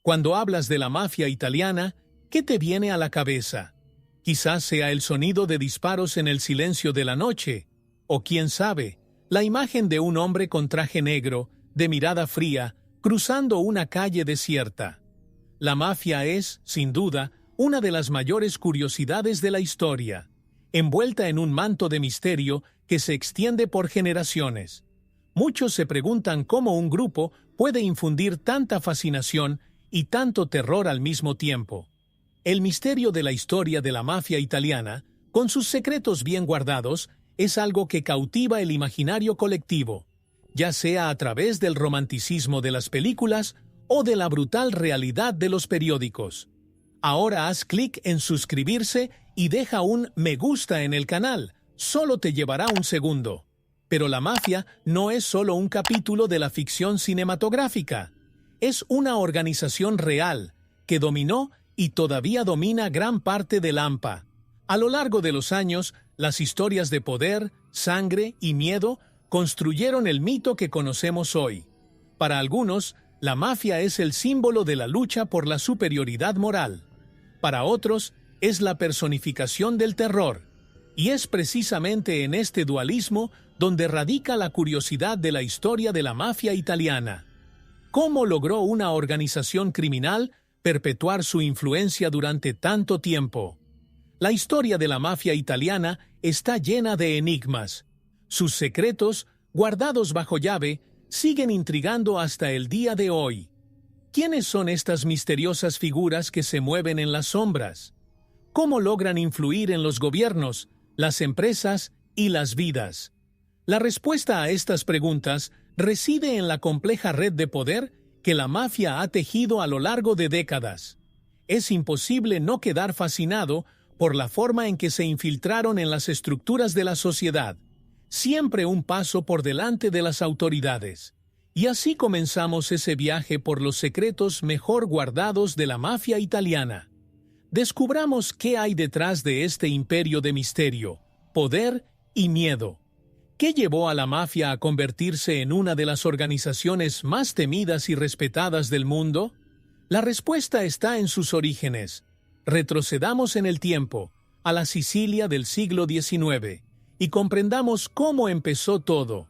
Cuando hablas de la mafia italiana, ¿qué te viene a la cabeza? Quizás sea el sonido de disparos en el silencio de la noche, o quién sabe, la imagen de un hombre con traje negro, de mirada fría, cruzando una calle desierta. La mafia es, sin duda, una de las mayores curiosidades de la historia, envuelta en un manto de misterio que se extiende por generaciones. Muchos se preguntan cómo un grupo puede infundir tanta fascinación y tanto terror al mismo tiempo. El misterio de la historia de la mafia italiana, con sus secretos bien guardados, es algo que cautiva el imaginario colectivo, ya sea a través del romanticismo de las películas o de la brutal realidad de los periódicos. Ahora haz clic en suscribirse y deja un me gusta en el canal, solo te llevará un segundo. Pero la mafia no es solo un capítulo de la ficción cinematográfica, es una organización real que dominó y todavía domina gran parte del AMPA. A lo largo de los años, las historias de poder, sangre y miedo construyeron el mito que conocemos hoy. Para algunos, la mafia es el símbolo de la lucha por la superioridad moral. Para otros, es la personificación del terror. Y es precisamente en este dualismo donde radica la curiosidad de la historia de la mafia italiana. ¿Cómo logró una organización criminal perpetuar su influencia durante tanto tiempo? La historia de la mafia italiana está llena de enigmas. Sus secretos, guardados bajo llave, siguen intrigando hasta el día de hoy. ¿Quiénes son estas misteriosas figuras que se mueven en las sombras? ¿Cómo logran influir en los gobiernos, las empresas y las vidas? La respuesta a estas preguntas reside en la compleja red de poder que la mafia ha tejido a lo largo de décadas. Es imposible no quedar fascinado por la forma en que se infiltraron en las estructuras de la sociedad, siempre un paso por delante de las autoridades. Y así comenzamos ese viaje por los secretos mejor guardados de la mafia italiana. Descubramos qué hay detrás de este imperio de misterio, poder y miedo. ¿Qué llevó a la mafia a convertirse en una de las organizaciones más temidas y respetadas del mundo? La respuesta está en sus orígenes. Retrocedamos en el tiempo, a la Sicilia del siglo XIX, y comprendamos cómo empezó todo.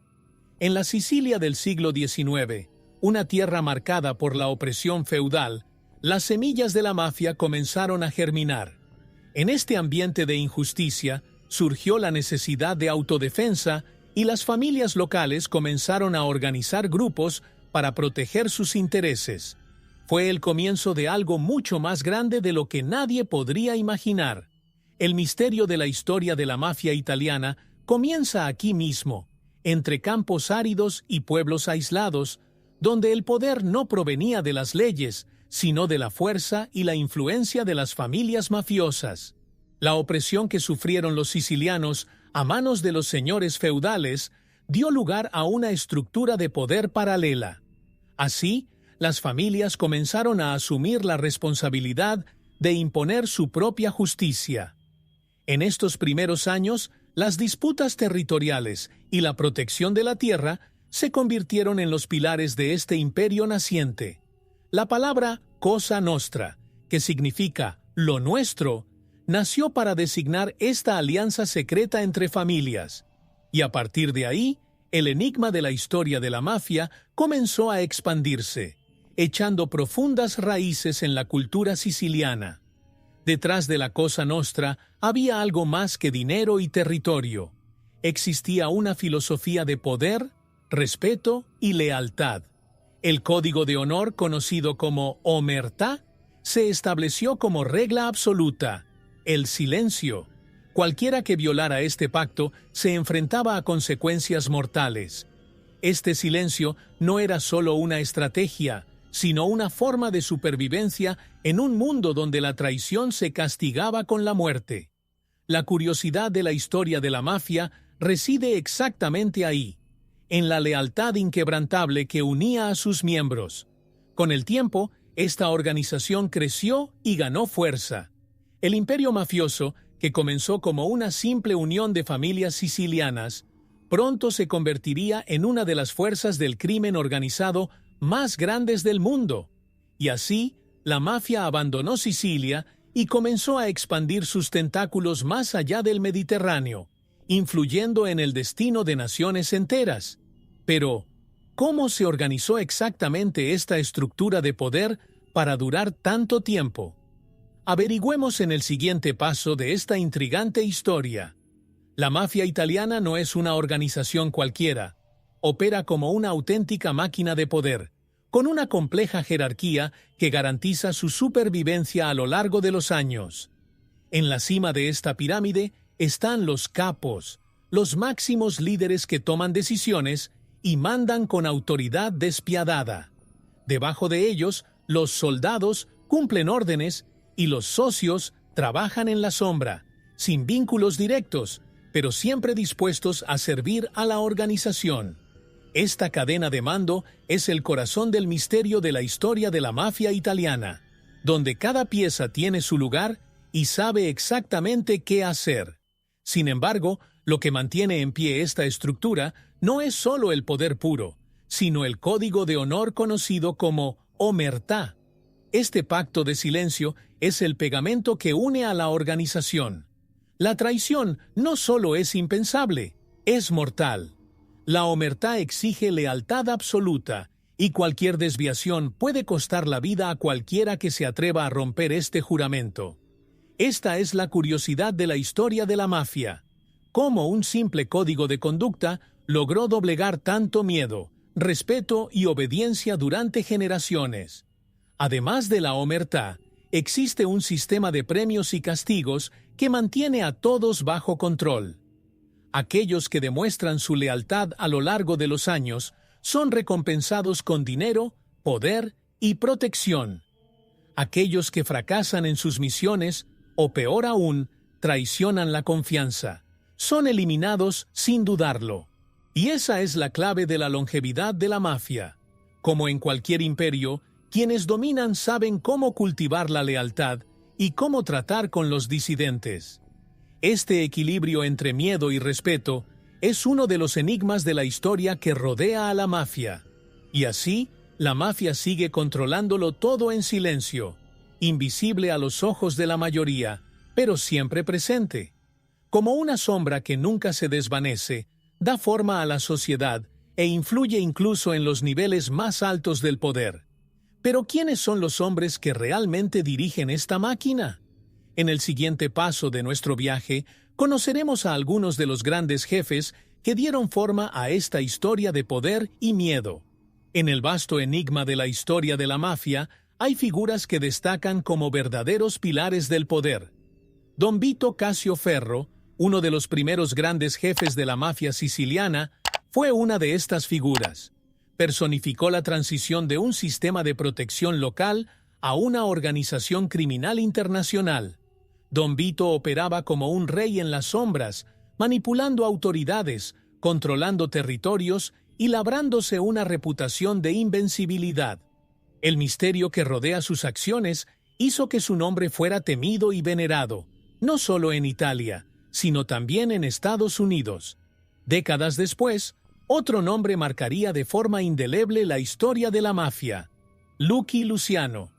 En la Sicilia del siglo XIX, una tierra marcada por la opresión feudal, las semillas de la mafia comenzaron a germinar. En este ambiente de injusticia, surgió la necesidad de autodefensa y las familias locales comenzaron a organizar grupos para proteger sus intereses. Fue el comienzo de algo mucho más grande de lo que nadie podría imaginar. El misterio de la historia de la mafia italiana comienza aquí mismo, entre campos áridos y pueblos aislados, donde el poder no provenía de las leyes, sino de la fuerza y la influencia de las familias mafiosas. La opresión que sufrieron los sicilianos a manos de los señores feudales dio lugar a una estructura de poder paralela. Así, las familias comenzaron a asumir la responsabilidad de imponer su propia justicia. En estos primeros años, las disputas territoriales y la protección de la tierra se convirtieron en los pilares de este imperio naciente. La palabra Cosa Nostra, que significa lo nuestro, nació para designar esta alianza secreta entre familias. Y a partir de ahí, el enigma de la historia de la mafia comenzó a expandirse, echando profundas raíces en la cultura siciliana. Detrás de la Cosa Nostra había algo más que dinero y territorio. Existía una filosofía de poder, respeto y lealtad. El código de honor, conocido como omertà, se estableció como regla absoluta: el silencio. Cualquiera que violara este pacto se enfrentaba a consecuencias mortales. Este silencio no era solo una estrategia, sino una forma de supervivencia en un mundo donde la traición se castigaba con la muerte. La curiosidad de la historia de la mafia reside exactamente ahí, en la lealtad inquebrantable que unía a sus miembros. Con el tiempo, esta organización creció y ganó fuerza. El imperio mafioso, que comenzó como una simple unión de familias sicilianas, pronto se convertiría en una de las fuerzas del crimen organizado más grandes del mundo. Y así, la mafia abandonó Sicilia y comenzó a expandir sus tentáculos más allá del Mediterráneo, influyendo en el destino de naciones enteras. Pero, ¿cómo se organizó exactamente esta estructura de poder para durar tanto tiempo? Averigüemos en el siguiente paso de esta intrigante historia. La mafia italiana no es una organización cualquiera. Opera como una auténtica máquina de poder, con una compleja jerarquía que garantiza su supervivencia a lo largo de los años. En la cima de esta pirámide están los capos, los máximos líderes que toman decisiones y mandan con autoridad despiadada. Debajo de ellos, los soldados cumplen órdenes y los socios trabajan en la sombra, sin vínculos directos, pero siempre dispuestos a servir a la organización. Esta cadena de mando es el corazón del misterio de la historia de la mafia italiana, donde cada pieza tiene su lugar y sabe exactamente qué hacer. Sin embargo, lo que mantiene en pie esta estructura no es solo el poder puro, sino el código de honor conocido como omertà. Este pacto de silencio es el pegamento que une a la organización. La traición no solo es impensable, es mortal. La omertà exige lealtad absoluta, y cualquier desviación puede costar la vida a cualquiera que se atreva a romper este juramento. Esta es la curiosidad de la historia de la mafia. Cómo un simple código de conducta logró doblegar tanto miedo, respeto y obediencia durante generaciones. Además de la omertà, existe un sistema de premios y castigos que mantiene a todos bajo control. Aquellos que demuestran su lealtad a lo largo de los años son recompensados con dinero, poder y protección. Aquellos que fracasan en sus misiones, o peor aún, traicionan la confianza, son eliminados sin dudarlo. Y esa es la clave de la longevidad de la mafia. Como en cualquier imperio, quienes dominan saben cómo cultivar la lealtad y cómo tratar con los disidentes. Este equilibrio entre miedo y respeto es uno de los enigmas de la historia que rodea a la mafia. Y así, la mafia sigue controlándolo todo en silencio, invisible a los ojos de la mayoría, pero siempre presente. Como una sombra que nunca se desvanece, da forma a la sociedad e influye incluso en los niveles más altos del poder. Pero ¿quiénes son los hombres que realmente dirigen esta máquina? En el siguiente paso de nuestro viaje, conoceremos a algunos de los grandes jefes que dieron forma a esta historia de poder y miedo. En el vasto enigma de la historia de la mafia, hay figuras que destacan como verdaderos pilares del poder. Don Vito Casio Ferro, uno de los primeros grandes jefes de la mafia siciliana, fue una de estas figuras. Personificó la transición de un sistema de protección local a una organización criminal internacional. Don Vito operaba como un rey en las sombras, manipulando autoridades, controlando territorios y labrándose una reputación de invencibilidad. El misterio que rodea sus acciones hizo que su nombre fuera temido y venerado, no solo en Italia, sino también en Estados Unidos. Décadas después, otro nombre marcaría de forma indeleble la historia de la mafia: Lucky Luciano.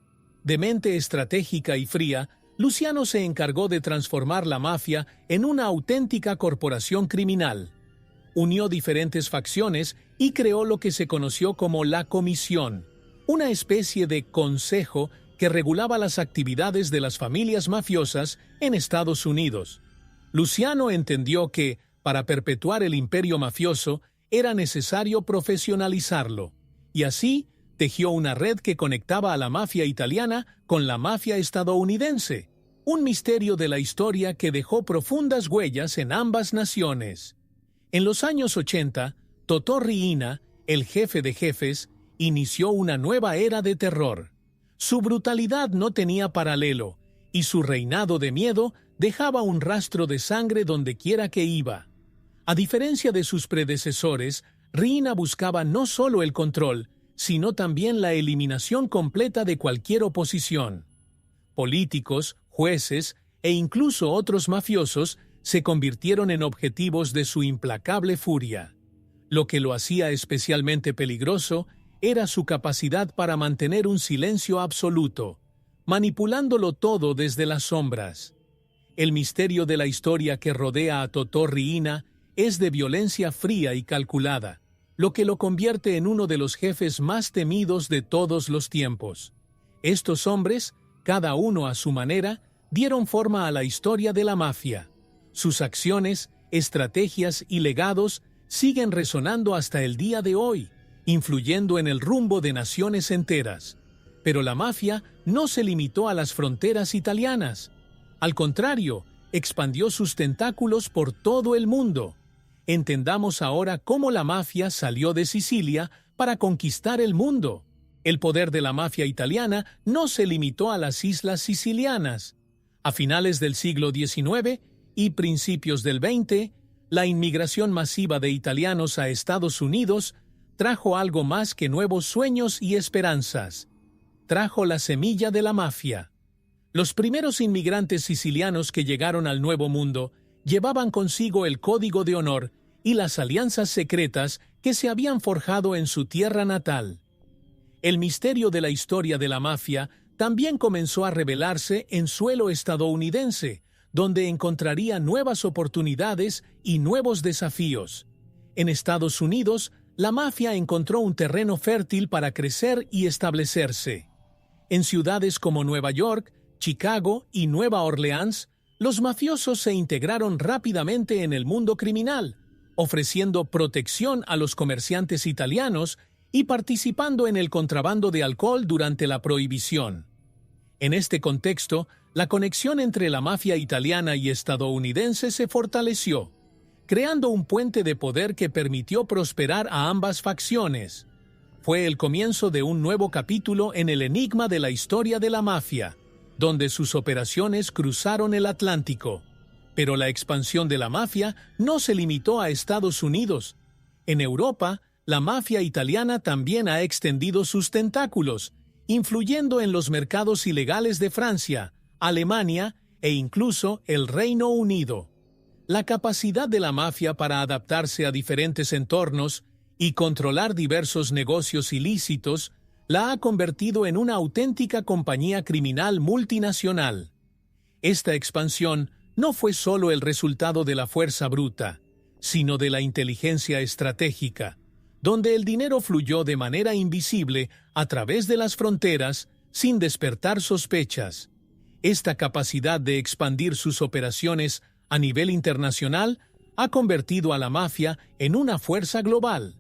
De mente estratégica y fría, Luciano se encargó de transformar la mafia en una auténtica corporación criminal. Unió diferentes facciones y creó lo que se conoció como la Comisión, una especie de consejo que regulaba las actividades de las familias mafiosas en Estados Unidos. Luciano entendió que, para perpetuar el imperio mafioso, era necesario profesionalizarlo, y así tejió una red que conectaba a la mafia italiana con la mafia estadounidense, un misterio de la historia que dejó profundas huellas en ambas naciones. En los años 80, Totò Riina, el jefe de jefes, inició una nueva era de terror. Su brutalidad no tenía paralelo, y su reinado de miedo dejaba un rastro de sangre donde quiera que iba. A diferencia de sus predecesores, Riina buscaba no solo el control, sino también la eliminación completa de cualquier oposición. Políticos, jueces e incluso otros mafiosos se convirtieron en objetivos de su implacable furia. Lo que lo hacía especialmente peligroso era su capacidad para mantener un silencio absoluto, manipulándolo todo desde las sombras. El misterio de la historia que rodea a Totò Riina es de violencia fría y calculada, lo que lo convierte en uno de los jefes más temidos de todos los tiempos. Estos hombres, cada uno a su manera, dieron forma a la historia de la mafia. Sus acciones, estrategias y legados siguen resonando hasta el día de hoy, influyendo en el rumbo de naciones enteras. Pero la mafia no se limitó a las fronteras italianas. Al contrario, expandió sus tentáculos por todo el mundo. Entendamos ahora cómo la mafia salió de Sicilia para conquistar el mundo. El poder de la mafia italiana no se limitó a las islas sicilianas. A finales del siglo XIX y principios del XX, la inmigración masiva de italianos a Estados Unidos trajo algo más que nuevos sueños y esperanzas. Trajo la semilla de la mafia. Los primeros inmigrantes sicilianos que llegaron al Nuevo Mundo llevaban consigo el código de honor y las alianzas secretas que se habían forjado en su tierra natal. El misterio de la historia de la mafia también comenzó a revelarse en suelo estadounidense, donde encontraría nuevas oportunidades y nuevos desafíos. En Estados Unidos, la mafia encontró un terreno fértil para crecer y establecerse. En ciudades como Nueva York, Chicago y Nueva Orleans, los mafiosos se integraron rápidamente en el mundo criminal, ofreciendo protección a los comerciantes italianos y participando en el contrabando de alcohol durante la Prohibición. En este contexto, la conexión entre la mafia italiana y estadounidense se fortaleció, creando un puente de poder que permitió prosperar a ambas facciones. Fue el comienzo de un nuevo capítulo en el enigma de la historia de la mafia, donde sus operaciones cruzaron el Atlántico. Pero la expansión de la mafia no se limitó a Estados Unidos. En Europa, la mafia italiana también ha extendido sus tentáculos, influyendo en los mercados ilegales de Francia, Alemania e incluso el Reino Unido. La capacidad de la mafia para adaptarse a diferentes entornos y controlar diversos negocios ilícitos la ha convertido en una auténtica compañía criminal multinacional. Esta expansión no fue solo el resultado de la fuerza bruta, sino de la inteligencia estratégica, donde el dinero fluyó de manera invisible a través de las fronteras sin despertar sospechas. Esta capacidad de expandir sus operaciones a nivel internacional ha convertido a la mafia en una fuerza global.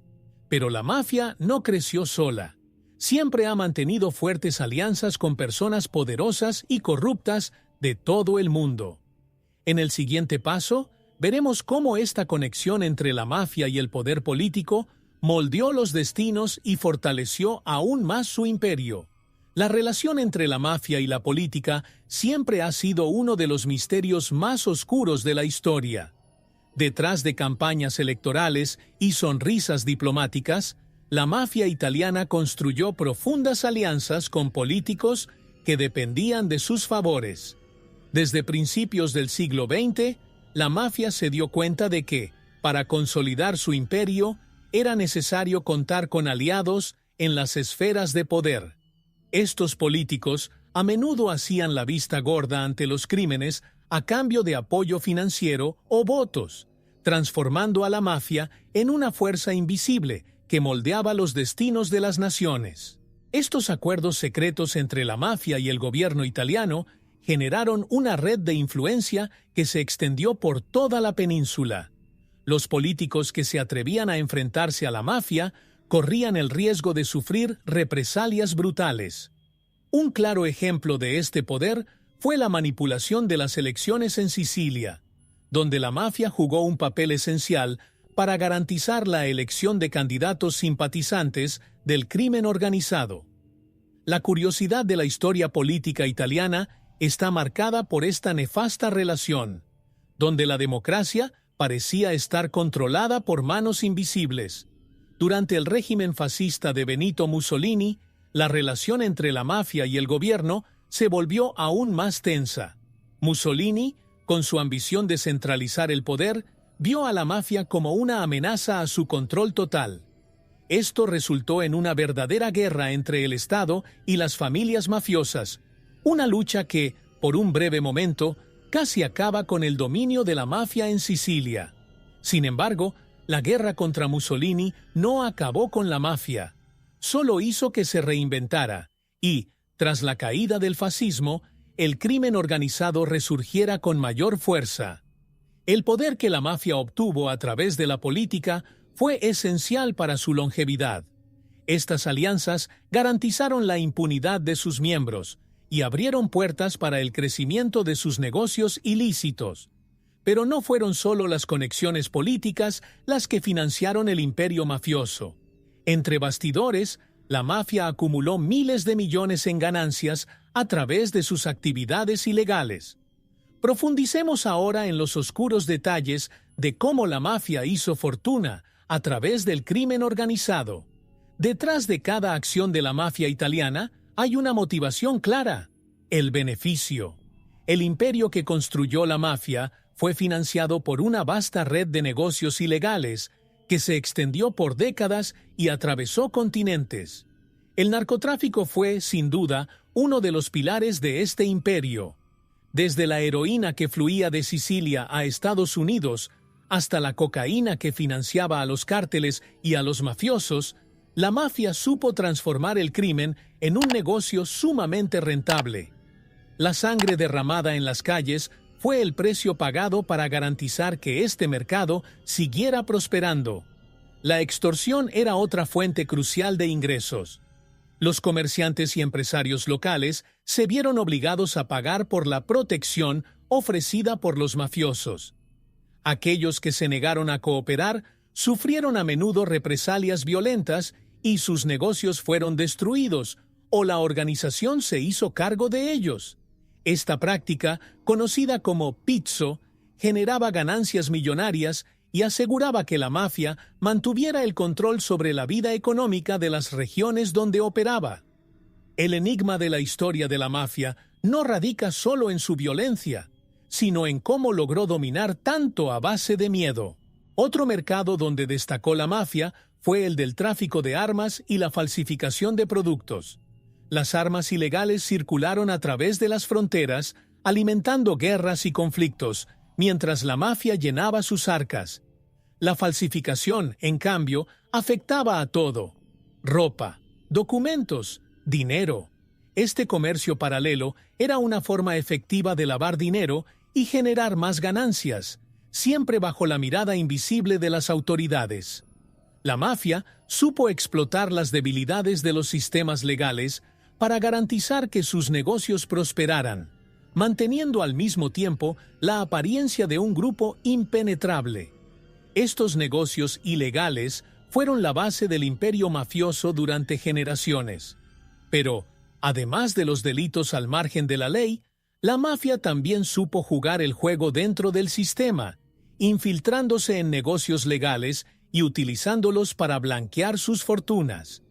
Pero la mafia no creció sola. Siempre ha mantenido fuertes alianzas con personas poderosas y corruptas de todo el mundo. En el siguiente paso, veremos cómo esta conexión entre la mafia y el poder político moldeó los destinos y fortaleció aún más su imperio. La relación entre la mafia y la política siempre ha sido uno de los misterios más oscuros de la historia. Detrás de campañas electorales y sonrisas diplomáticas, la mafia italiana construyó profundas alianzas con políticos que dependían de sus favores. Desde principios del siglo XX, la mafia se dio cuenta de que, para consolidar su imperio, era necesario contar con aliados en las esferas de poder. Estos políticos a menudo hacían la vista gorda ante los crímenes a cambio de apoyo financiero o votos, transformando a la mafia en una fuerza invisible que moldeaba los destinos de las naciones. Estos acuerdos secretos entre la mafia y el gobierno italiano generaron una red de influencia que se extendió por toda la península. Los políticos que se atrevían a enfrentarse a la mafia corrían el riesgo de sufrir represalias brutales. Un claro ejemplo de este poder fue la manipulación de las elecciones en Sicilia, donde la mafia jugó un papel esencial para garantizar la elección de candidatos simpatizantes del crimen organizado. La curiosidad de la historia política italiana está marcada por esta nefasta relación, donde la democracia parecía estar controlada por manos invisibles. Durante el régimen fascista de Benito Mussolini, la relación entre la mafia y el gobierno se volvió aún más tensa. Mussolini, con su ambición de centralizar el poder, vio a la mafia como una amenaza a su control total. Esto resultó en una verdadera guerra entre el Estado y las familias mafiosas, Una lucha que, por un breve momento, casi acaba con el dominio de la mafia en Sicilia. Sin embargo, la guerra contra Mussolini no acabó con la mafia, solo hizo que se reinventara y, tras la caída del fascismo, el crimen organizado resurgiera con mayor fuerza. El poder que la mafia obtuvo a través de la política fue esencial para su longevidad. Estas alianzas garantizaron la impunidad de sus miembros y abrieron puertas para el crecimiento de sus negocios ilícitos. Pero no fueron solo las conexiones políticas las que financiaron el imperio mafioso. Entre bastidores, la mafia acumuló miles de millones en ganancias a través de sus actividades ilegales. Profundicemos ahora en los oscuros detalles de cómo la mafia hizo fortuna a través del crimen organizado. Detrás de cada acción de la mafia italiana hay una motivación clara: el beneficio. El imperio que construyó la mafia fue financiado por una vasta red de negocios ilegales que se extendió por décadas y atravesó continentes. El narcotráfico fue, sin duda, uno de los pilares de este imperio. Desde la heroína que fluía de Sicilia a Estados Unidos hasta la cocaína que financiaba a los cárteles y a los mafiosos, la mafia supo transformar el crimen en un negocio sumamente rentable. La sangre derramada en las calles fue el precio pagado para garantizar que este mercado siguiera prosperando. La extorsión era otra fuente crucial de ingresos. Los comerciantes y empresarios locales se vieron obligados a pagar por la protección ofrecida por los mafiosos. Aquellos que se negaron a cooperar sufrieron a menudo represalias violentas y sus negocios fueron destruidos, o la organización se hizo cargo de ellos. Esta práctica, conocida como pizzo, generaba ganancias millonarias y aseguraba que la mafia mantuviera el control sobre la vida económica de las regiones donde operaba. El enigma de la historia de la mafia no radica solo en su violencia, sino en cómo logró dominar tanto a base de miedo. Otro mercado donde destacó la mafia fue el del tráfico de armas y la falsificación de productos. Las armas ilegales circularon a través de las fronteras, alimentando guerras y conflictos, mientras la mafia llenaba sus arcas. La falsificación, en cambio, afectaba a todo: ropa, documentos, dinero. Este comercio paralelo era una forma efectiva de lavar dinero y generar más ganancias, siempre bajo la mirada invisible de las autoridades. La mafia supo explotar las debilidades de los sistemas legales para garantizar que sus negocios prosperaran, manteniendo al mismo tiempo la apariencia de un grupo impenetrable. Estos negocios ilegales fueron la base del imperio mafioso durante generaciones. Pero, además de los delitos al margen de la ley, la mafia también supo jugar el juego dentro del sistema, infiltrándose en negocios legales y utilizándolos para blanquear sus fortunas.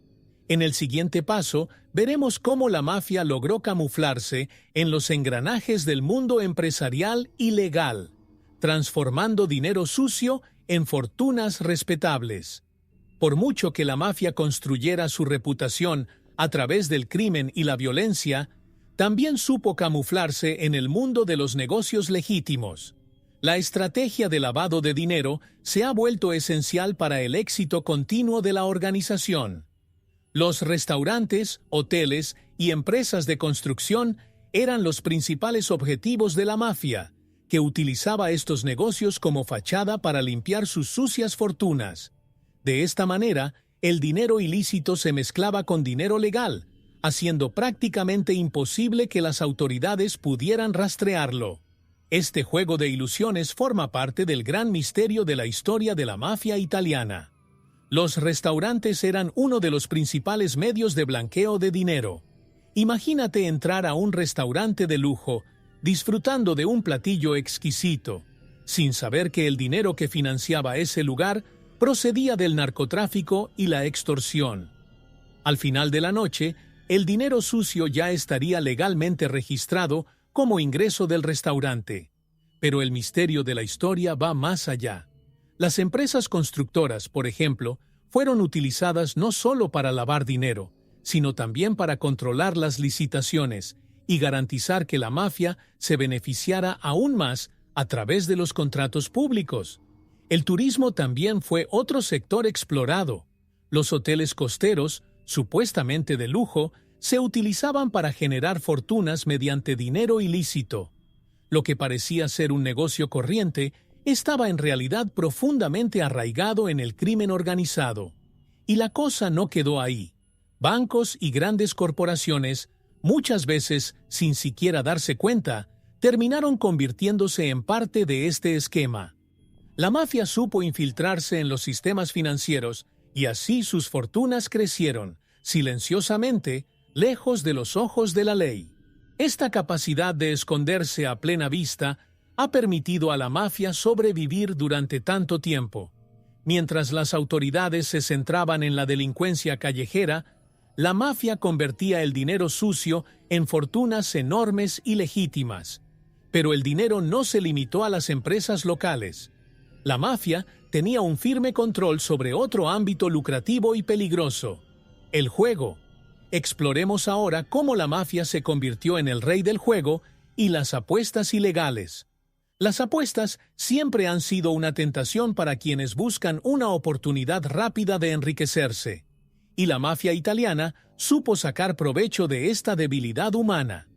En el siguiente paso, veremos cómo la mafia logró camuflarse en los engranajes del mundo empresarial y legal, transformando dinero sucio en fortunas respetables. Por mucho que la mafia construyera su reputación a través del crimen y la violencia, también supo camuflarse en el mundo de los negocios legítimos. La estrategia de lavado de dinero se ha vuelto esencial para el éxito continuo de la organización. Los restaurantes, hoteles y empresas de construcción eran los principales objetivos de la mafia, que utilizaba estos negocios como fachada para limpiar sus sucias fortunas. De esta manera, el dinero ilícito se mezclaba con dinero legal, haciendo prácticamente imposible que las autoridades pudieran rastrearlo. Este juego de ilusiones forma parte del gran misterio de la historia de la mafia italiana. Los restaurantes eran uno de los principales medios de blanqueo de dinero. Imagínate entrar a un restaurante de lujo, disfrutando de un platillo exquisito, sin saber que el dinero que financiaba ese lugar procedía del narcotráfico y la extorsión. Al final de la noche, el dinero sucio ya estaría legalmente registrado como ingreso del restaurante. Pero el misterio de la historia va más allá. Las empresas constructoras, por ejemplo, fueron utilizadas no solo para lavar dinero, sino también para controlar las licitaciones y garantizar que la mafia se beneficiara aún más a través de los contratos públicos. El turismo también fue otro sector explorado. Los hoteles costeros, supuestamente de lujo, se utilizaban para generar fortunas mediante dinero ilícito. Lo que parecía ser un negocio corriente estaba en realidad profundamente arraigado en el crimen organizado. Y la cosa no quedó ahí. Bancos y grandes corporaciones, muchas veces sin siquiera darse cuenta, terminaron convirtiéndose en parte de este esquema. La mafia supo infiltrarse en los sistemas financieros y así sus fortunas crecieron, silenciosamente, lejos de los ojos de la ley. Esta capacidad de esconderse a plena vista ha permitido a la mafia sobrevivir durante tanto tiempo. Mientras las autoridades se centraban en la delincuencia callejera, la mafia convertía el dinero sucio en fortunas enormes y legítimas. Pero el dinero no se limitó a las empresas locales. La mafia tenía un firme control sobre otro ámbito lucrativo y peligroso: el juego. Exploremos ahora cómo la mafia se convirtió en el rey del juego y las apuestas ilegales. Las apuestas siempre han sido una tentación para quienes buscan una oportunidad rápida de enriquecerse. Y la mafia italiana supo sacar provecho de esta debilidad humana.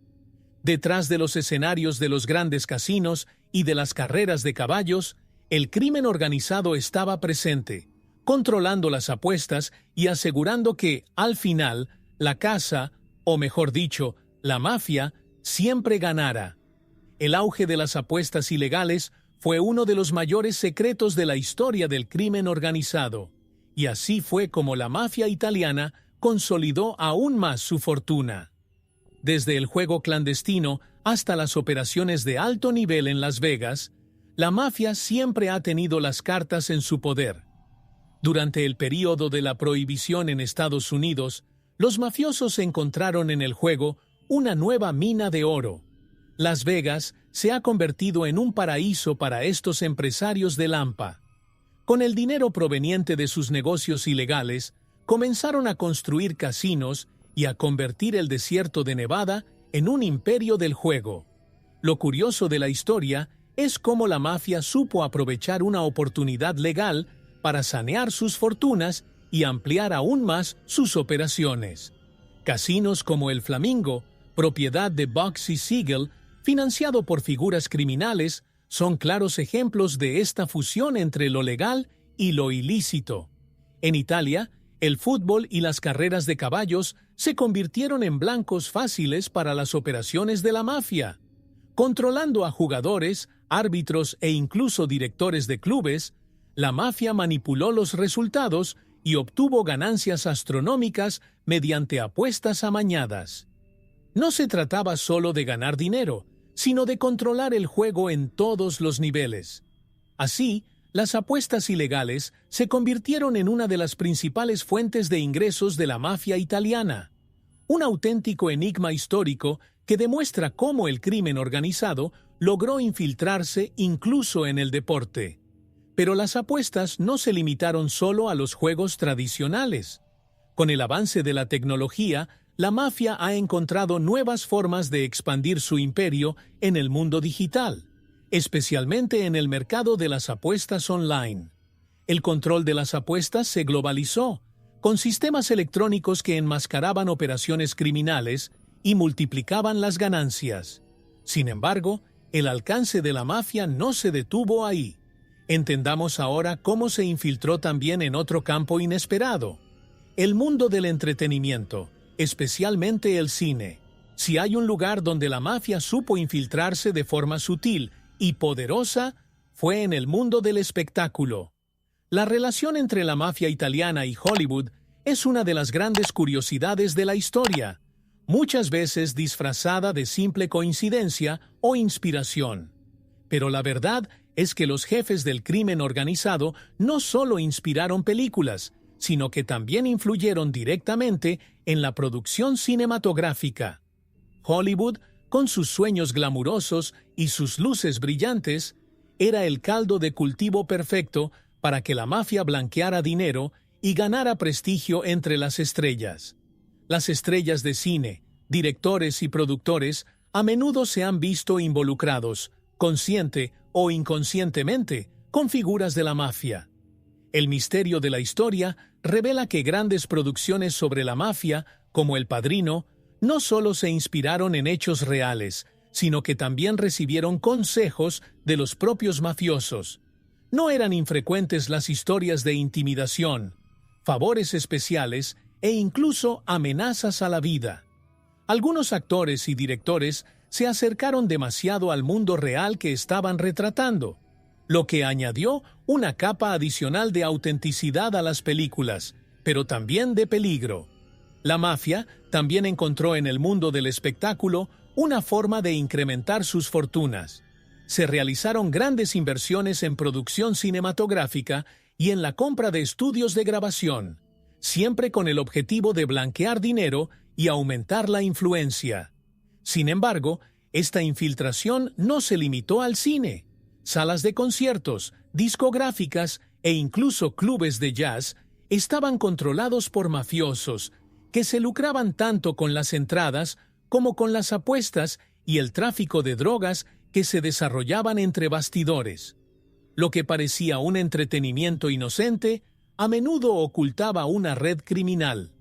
Detrás de los escenarios de los grandes casinos y de las carreras de caballos, el crimen organizado estaba presente, controlando las apuestas y asegurando que, al final, la casa, o mejor dicho, la mafia, siempre ganara. El auge de las apuestas ilegales fue uno de los mayores secretos de la historia del crimen organizado, y así fue como la mafia italiana consolidó aún más su fortuna. Desde el juego clandestino hasta las operaciones de alto nivel en Las Vegas, la mafia siempre ha tenido las cartas en su poder. Durante el período de la prohibición en Estados Unidos, los mafiosos encontraron en el juego una nueva mina de oro. Las Vegas se ha convertido en un paraíso para estos empresarios de Lampa. Con el dinero proveniente de sus negocios ilegales, comenzaron a construir casinos y a convertir el desierto de Nevada en un imperio del juego. Lo curioso de la historia es cómo la mafia supo aprovechar una oportunidad legal para sanear sus fortunas y ampliar aún más sus operaciones. Casinos como el Flamingo, propiedad de Bugsy Siegel, financiado por figuras criminales, son claros ejemplos de esta fusión entre lo legal y lo ilícito. En Italia, el fútbol y las carreras de caballos se convirtieron en blancos fáciles para las operaciones de la mafia. Controlando a jugadores, árbitros e incluso directores de clubes, la mafia manipuló los resultados y obtuvo ganancias astronómicas mediante apuestas amañadas. No se trataba solo de ganar dinero, sino de controlar el juego en todos los niveles. Así, las apuestas ilegales se convirtieron en una de las principales fuentes de ingresos de la mafia italiana. Un auténtico enigma histórico que demuestra cómo el crimen organizado logró infiltrarse incluso en el deporte. Pero las apuestas no se limitaron solo a los juegos tradicionales. Con el avance de la tecnología, la mafia ha encontrado nuevas formas de expandir su imperio en el mundo digital, especialmente en el mercado de las apuestas online. El control de las apuestas se globalizó, con sistemas electrónicos que enmascaraban operaciones criminales y multiplicaban las ganancias. Sin embargo, el alcance de la mafia no se detuvo ahí. Entendamos ahora cómo se infiltró también en otro campo inesperado: el mundo del entretenimiento, especialmente el cine. Si hay un lugar donde la mafia supo infiltrarse de forma sutil y poderosa, fue en el mundo del espectáculo. La relación entre la mafia italiana y Hollywood es una de las grandes curiosidades de la historia, muchas veces disfrazada de simple coincidencia o inspiración. Pero la verdad es que los jefes del crimen organizado no solo inspiraron películas, sino que también influyeron directamente en la producción cinematográfica. Hollywood, con sus sueños glamurosos y sus luces brillantes, era el caldo de cultivo perfecto para que la mafia blanqueara dinero y ganara prestigio entre las estrellas. Las estrellas de cine, directores y productores a menudo se han visto involucrados, consciente o inconscientemente, con figuras de la mafia. El misterio de la historia revela que grandes producciones sobre la mafia, como El Padrino, no solo se inspiraron en hechos reales, sino que también recibieron consejos de los propios mafiosos. No eran infrecuentes las historias de intimidación, favores especiales e incluso amenazas a la vida. Algunos actores y directores se acercaron demasiado al mundo real que estaban retratando, lo que añadió una capa adicional de autenticidad a las películas, pero también de peligro. La mafia también encontró en el mundo del espectáculo una forma de incrementar sus fortunas. Se realizaron grandes inversiones en producción cinematográfica y en la compra de estudios de grabación, siempre con el objetivo de blanquear dinero y aumentar la influencia. Sin embargo, esta infiltración no se limitó al cine. Salas de conciertos, discográficas e incluso clubes de jazz estaban controlados por mafiosos, que se lucraban tanto con las entradas como con las apuestas y el tráfico de drogas que se desarrollaban entre bastidores. Lo que parecía un entretenimiento inocente, a menudo ocultaba una red criminal.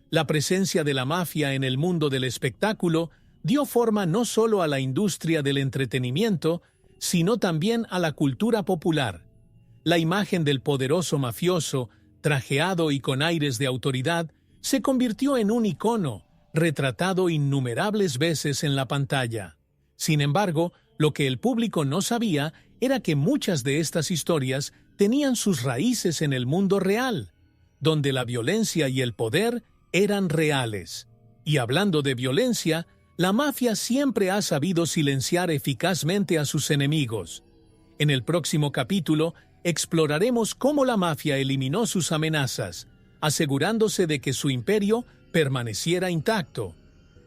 La presencia de la mafia en el mundo del espectáculo dio forma no solo a la industria del entretenimiento, sino también a la cultura popular. La imagen del poderoso mafioso, trajeado y con aires de autoridad, se convirtió en un icono, retratado innumerables veces en la pantalla. Sin embargo, lo que el público no sabía era que muchas de estas historias tenían sus raíces en el mundo real, donde la violencia y el poder eran reales. Y hablando de violencia, la mafia siempre ha sabido silenciar eficazmente a sus enemigos. En el próximo capítulo, exploraremos cómo la mafia eliminó sus amenazas, asegurándose de que su imperio permaneciera intacto.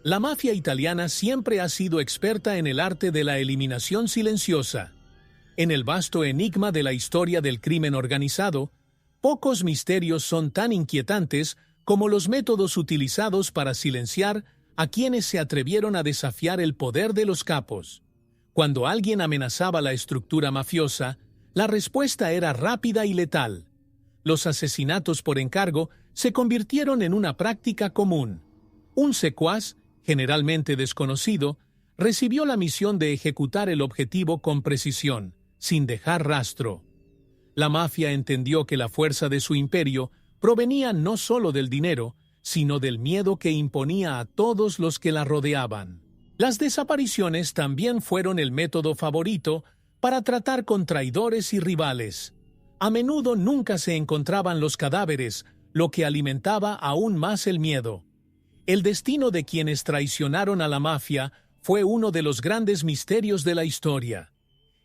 La mafia italiana siempre ha sido experta en el arte de la eliminación silenciosa. En el vasto enigma de la historia del crimen organizado, pocos misterios son tan inquietantes como los métodos utilizados para silenciar a quienes se atrevieron a desafiar el poder de los capos. Cuando alguien amenazaba la estructura mafiosa, la respuesta era rápida y letal. Los asesinatos por encargo se convirtieron en una práctica común. Un secuaz, generalmente desconocido, recibió la misión de ejecutar el objetivo con precisión, sin dejar rastro. La mafia entendió que la fuerza de su imperio provenía no solo del dinero, sino del miedo que imponía a todos los que la rodeaban. Las desapariciones también fueron el método favorito para tratar con traidores y rivales. A menudo nunca se encontraban los cadáveres, lo que alimentaba aún más el miedo. El destino de quienes traicionaron a la mafia fue uno de los grandes misterios de la historia.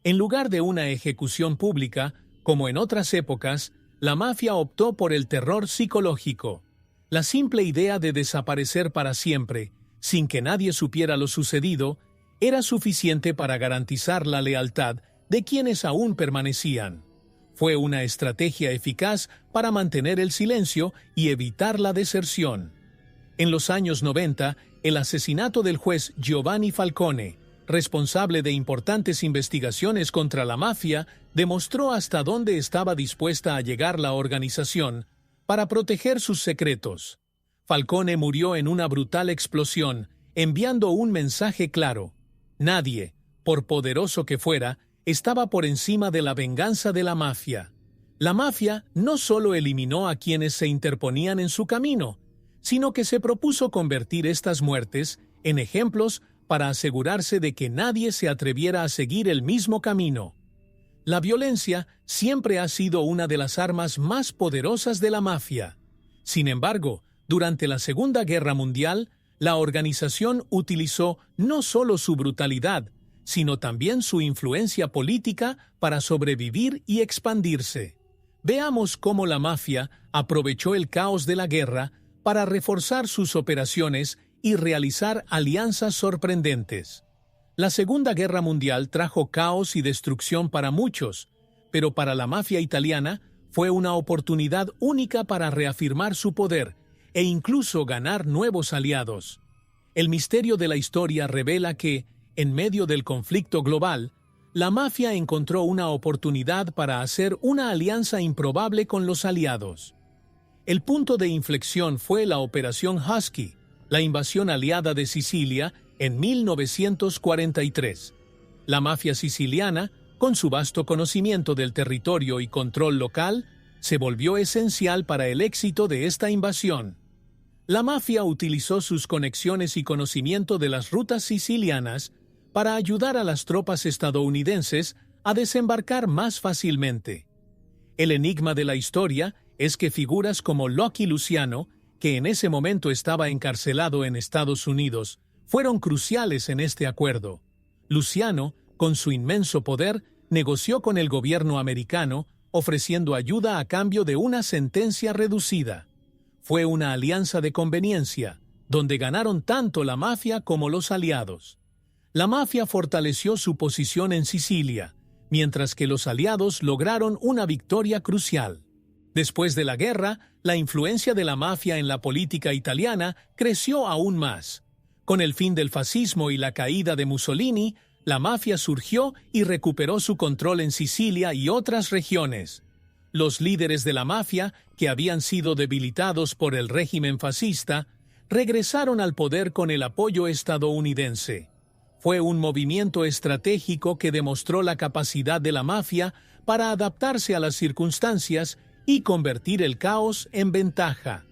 En lugar de una ejecución pública, como en otras épocas, la mafia optó por el terror psicológico. La simple idea de desaparecer para siempre, sin que nadie supiera lo sucedido, era suficiente para garantizar la lealtad de quienes aún permanecían. Fue una estrategia eficaz para mantener el silencio y evitar la deserción. En los años 90, el asesinato del juez Giovanni Falcone, responsable de importantes investigaciones contra la mafia, demostró hasta dónde estaba dispuesta a llegar la organización para proteger sus secretos. Falcone murió en una brutal explosión, enviando un mensaje claro. Nadie, por poderoso que fuera, estaba por encima de la venganza de la mafia. La mafia no solo eliminó a quienes se interponían en su camino, sino que se propuso convertir estas muertes en ejemplos para asegurarse de que nadie se atreviera a seguir el mismo camino. La violencia siempre ha sido una de las armas más poderosas de la mafia. Sin embargo, durante la Segunda Guerra Mundial, la organización utilizó no solo su brutalidad, sino también su influencia política para sobrevivir y expandirse. Veamos cómo la mafia aprovechó el caos de la guerra para reforzar sus operaciones y realizar alianzas sorprendentes. La Segunda Guerra Mundial trajo caos y destrucción para muchos, pero para la mafia italiana fue una oportunidad única para reafirmar su poder e incluso ganar nuevos aliados. El misterio de la historia revela que, en medio del conflicto global, la mafia encontró una oportunidad para hacer una alianza improbable con los aliados. El punto de inflexión fue la Operación Husky, la invasión aliada de Sicilia en 1943. La mafia siciliana, con su vasto conocimiento del territorio y control local, se volvió esencial para el éxito de esta invasión. La mafia utilizó sus conexiones y conocimiento de las rutas sicilianas para ayudar a las tropas estadounidenses a desembarcar más fácilmente. El enigma de la historia es que figuras como Lucky Luciano, que en ese momento estaba encarcelado en Estados Unidos, fueron cruciales en este acuerdo. Luciano, con su inmenso poder, negoció con el gobierno americano, ofreciendo ayuda a cambio de una sentencia reducida. Fue una alianza de conveniencia, donde ganaron tanto la mafia como los aliados. La mafia fortaleció su posición en Sicilia, mientras que los aliados lograron una victoria crucial. Después de la guerra, la influencia de la mafia en la política italiana creció aún más. Con el fin del fascismo y la caída de Mussolini, la mafia surgió y recuperó su control en Sicilia y otras regiones. Los líderes de la mafia, que habían sido debilitados por el régimen fascista, regresaron al poder con el apoyo estadounidense. Fue un movimiento estratégico que demostró la capacidad de la mafia para adaptarse a las circunstancias y convertir el caos en ventaja.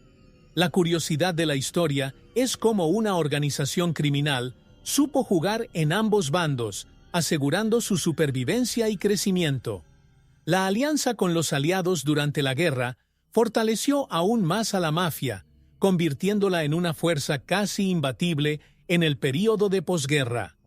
La curiosidad de la historia es cómo una organización criminal supo jugar en ambos bandos, asegurando su supervivencia y crecimiento. La alianza con los aliados durante la guerra fortaleció aún más a la mafia, convirtiéndola en una fuerza casi imbatible en el período de posguerra.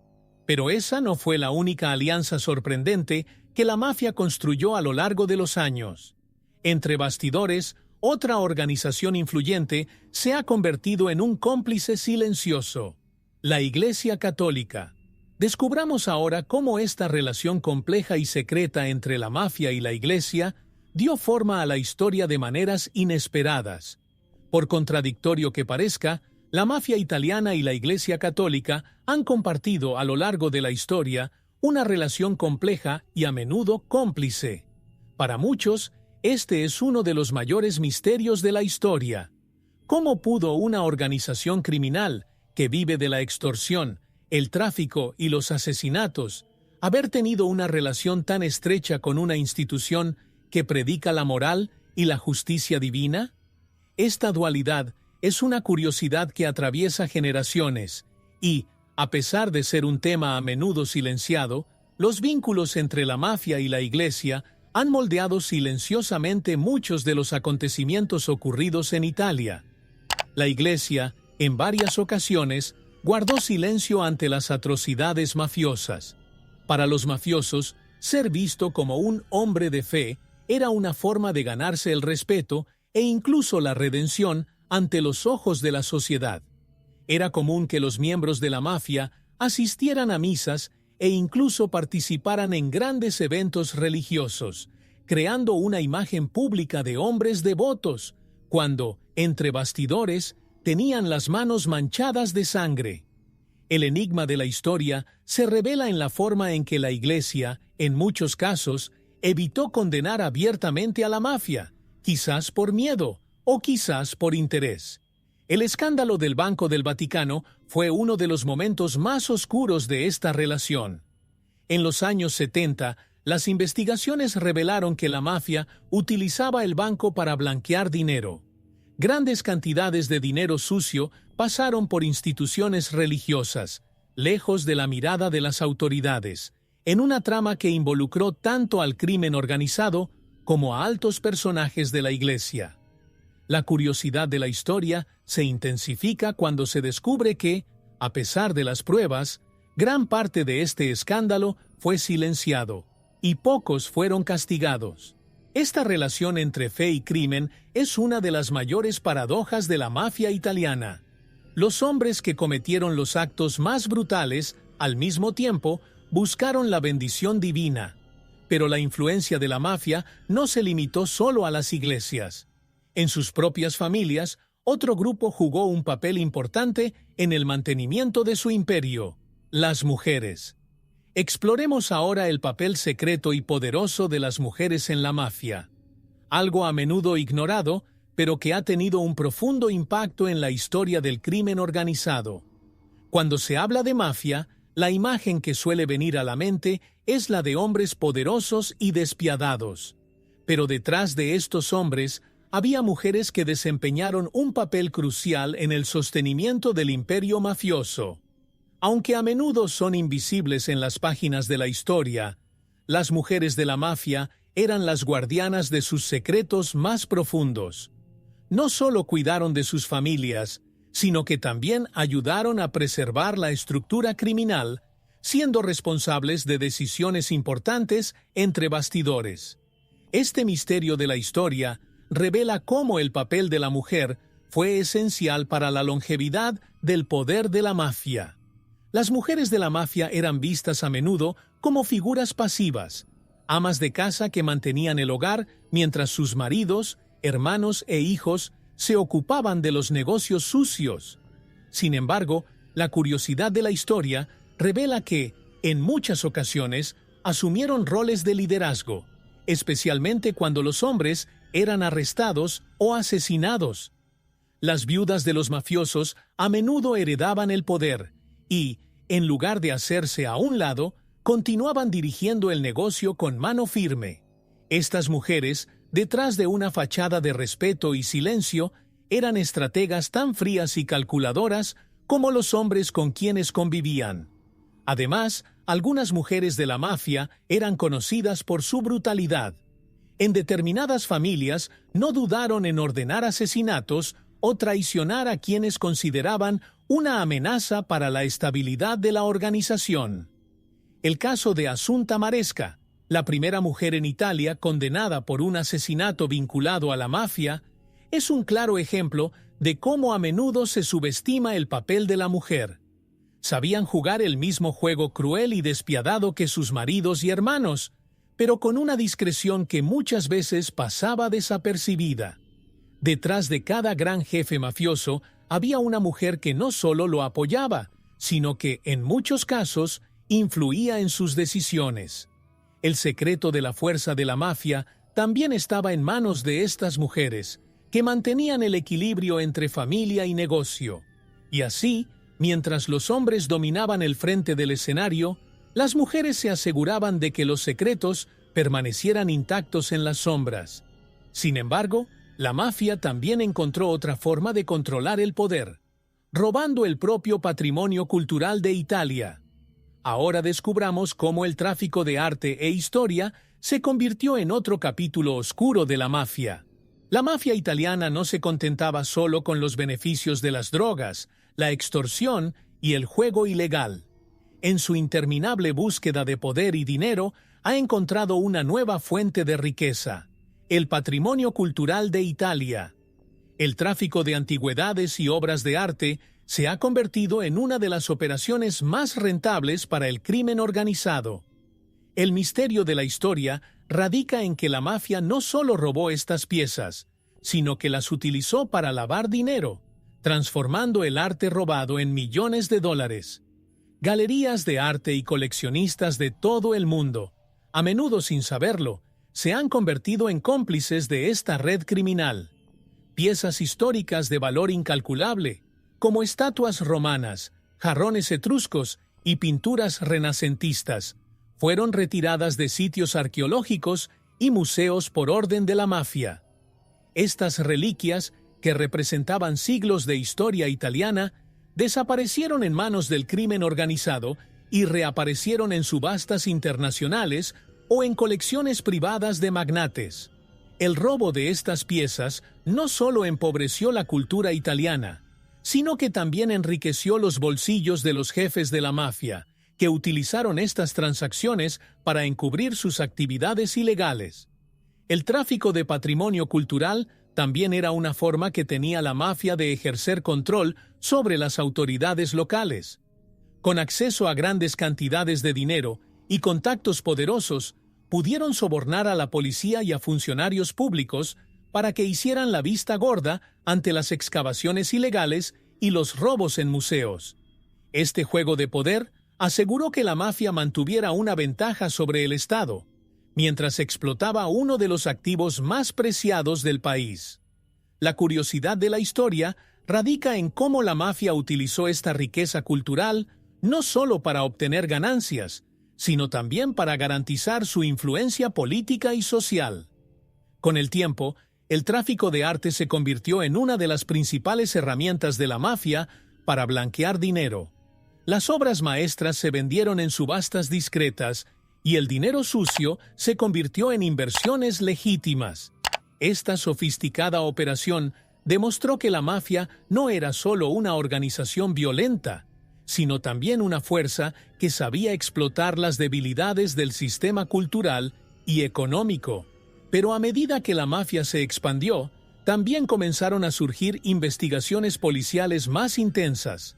Pero esa no fue la única alianza sorprendente que la mafia construyó a lo largo de los años. Entre bastidores, otra organización influyente se ha convertido en un cómplice silencioso: la Iglesia Católica. Descubramos ahora cómo esta relación compleja y secreta entre la mafia y la Iglesia dio forma a la historia de maneras inesperadas. Por contradictorio que parezca, la mafia italiana y la Iglesia Católica han compartido a lo largo de la historia una relación compleja y a menudo cómplice. Para muchos, este es uno de los mayores misterios de la historia. ¿Cómo pudo una organización criminal que vive de la extorsión, el tráfico y los asesinatos haber tenido una relación tan estrecha con una institución que predica la moral y la justicia divina? Esta dualidad es una curiosidad que atraviesa generaciones y, a pesar de ser un tema a menudo silenciado, los vínculos entre la mafia y la Iglesia han moldeado silenciosamente muchos de los acontecimientos ocurridos en Italia. La Iglesia, en varias ocasiones, guardó silencio ante las atrocidades mafiosas. Para los mafiosos, ser visto como un hombre de fe era una forma de ganarse el respeto e incluso la redención ante los ojos de la sociedad. Era común que los miembros de la mafia asistieran a misas e incluso participaran en grandes eventos religiosos, creando una imagen pública de hombres devotos, cuando, entre bastidores, tenían las manos manchadas de sangre. El enigma de la historia se revela en la forma en que la Iglesia, en muchos casos, evitó condenar abiertamente a la mafia, quizás por miedo o quizás por interés. El escándalo del Banco del Vaticano fue uno de los momentos más oscuros de esta relación. En los años 70, las investigaciones revelaron que la mafia utilizaba el banco para blanquear dinero. Grandes cantidades de dinero sucio pasaron por instituciones religiosas, lejos de la mirada de las autoridades, en una trama que involucró tanto al crimen organizado como a altos personajes de la Iglesia. La curiosidad de la historia se intensifica cuando se descubre que, a pesar de las pruebas, gran parte de este escándalo fue silenciado, y pocos fueron castigados. Esta relación entre fe y crimen es una de las mayores paradojas de la mafia italiana. Los hombres que cometieron los actos más brutales, al mismo tiempo, buscaron la bendición divina. Pero la influencia de la mafia no se limitó solo a las iglesias. En sus propias familias, otro grupo jugó un papel importante en el mantenimiento de su imperio: las mujeres. Exploremos ahora el papel secreto y poderoso de las mujeres en la mafia, algo a menudo ignorado, pero que ha tenido un profundo impacto en la historia del crimen organizado. Cuando se habla de mafia, la imagen que suele venir a la mente es la de hombres poderosos y despiadados. Pero detrás de estos hombres había mujeres que desempeñaron un papel crucial en el sostenimiento del imperio mafioso. Aunque a menudo son invisibles en las páginas de la historia, las mujeres de la mafia eran las guardianas de sus secretos más profundos. No solo cuidaron de sus familias, sino que también ayudaron a preservar la estructura criminal, siendo responsables de decisiones importantes entre bastidores. Este misterio de la historia revela cómo el papel de la mujer fue esencial para la longevidad del poder de la mafia. Las mujeres de la mafia eran vistas a menudo como figuras pasivas, amas de casa que mantenían el hogar mientras sus maridos, hermanos e hijos se ocupaban de los negocios sucios. Sin embargo, la curiosidad de la historia revela que, en muchas ocasiones, asumieron roles de liderazgo, especialmente cuando los hombres eran arrestados o asesinados. Las viudas de los mafiosos a menudo heredaban el poder y, en lugar de hacerse a un lado, continuaban dirigiendo el negocio con mano firme. Estas mujeres, detrás de una fachada de respeto y silencio, eran estrategas tan frías y calculadoras como los hombres con quienes convivían. Además, algunas mujeres de la mafia eran conocidas por su brutalidad. En determinadas familias no dudaron en ordenar asesinatos o traicionar a quienes consideraban una amenaza para la estabilidad de la organización. El caso de Assunta Maresca, la primera mujer en Italia condenada por un asesinato vinculado a la mafia, es un claro ejemplo de cómo a menudo se subestima el papel de la mujer. Sabían jugar el mismo juego cruel y despiadado que sus maridos y hermanos, pero con una discreción que muchas veces pasaba desapercibida. Detrás de cada gran jefe mafioso había una mujer que no solo lo apoyaba, sino que, en muchos casos, influía en sus decisiones. El secreto de la fuerza de la mafia también estaba en manos de estas mujeres, que mantenían el equilibrio entre familia y negocio. Y así, mientras los hombres dominaban el frente del escenario, las mujeres se aseguraban de que los secretos permanecieran intactos en las sombras. Sin embargo, la mafia también encontró otra forma de controlar el poder, robando el propio patrimonio cultural de Italia. Ahora descubramos cómo el tráfico de arte e historia se convirtió en otro capítulo oscuro de la mafia. La mafia italiana no se contentaba solo con los beneficios de las drogas, la extorsión y el juego ilegal. En su interminable búsqueda de poder y dinero, ha encontrado una nueva fuente de riqueza: el patrimonio cultural de Italia. El tráfico de antigüedades y obras de arte se ha convertido en una de las operaciones más rentables para el crimen organizado. El misterio de la historia radica en que la mafia no solo robó estas piezas, sino que las utilizó para lavar dinero, transformando el arte robado en millones de dólares. Galerías de arte y coleccionistas de todo el mundo, a menudo sin saberlo, se han convertido en cómplices de esta red criminal. Piezas históricas de valor incalculable, como estatuas romanas, jarrones etruscos y pinturas renacentistas, fueron retiradas de sitios arqueológicos y museos por orden de la mafia. Estas reliquias, que representaban siglos de historia italiana, desaparecieron en manos del crimen organizado y reaparecieron en subastas internacionales o en colecciones privadas de magnates. El robo de estas piezas no solo empobreció la cultura italiana, sino que también enriqueció los bolsillos de los jefes de la mafia, que utilizaron estas transacciones para encubrir sus actividades ilegales. El tráfico de patrimonio cultural también era una forma que tenía la mafia de ejercer control sobre las autoridades locales. Con acceso a grandes cantidades de dinero y contactos poderosos, pudieron sobornar a la policía y a funcionarios públicos para que hicieran la vista gorda ante las excavaciones ilegales y los robos en museos. Este juego de poder aseguró que la mafia mantuviera una ventaja sobre el Estado, mientras explotaba uno de los activos más preciados del país. La curiosidad de la historia radica en cómo la mafia utilizó esta riqueza cultural no solo para obtener ganancias, sino también para garantizar su influencia política y social. Con el tiempo, el tráfico de arte se convirtió en una de las principales herramientas de la mafia para blanquear dinero. Las obras maestras se vendieron en subastas discretas y el dinero sucio se convirtió en inversiones legítimas. Esta sofisticada operación demostró que la mafia no era solo una organización violenta, sino también una fuerza que sabía explotar las debilidades del sistema cultural y económico. Pero a medida que la mafia se expandió, también comenzaron a surgir investigaciones policiales más intensas.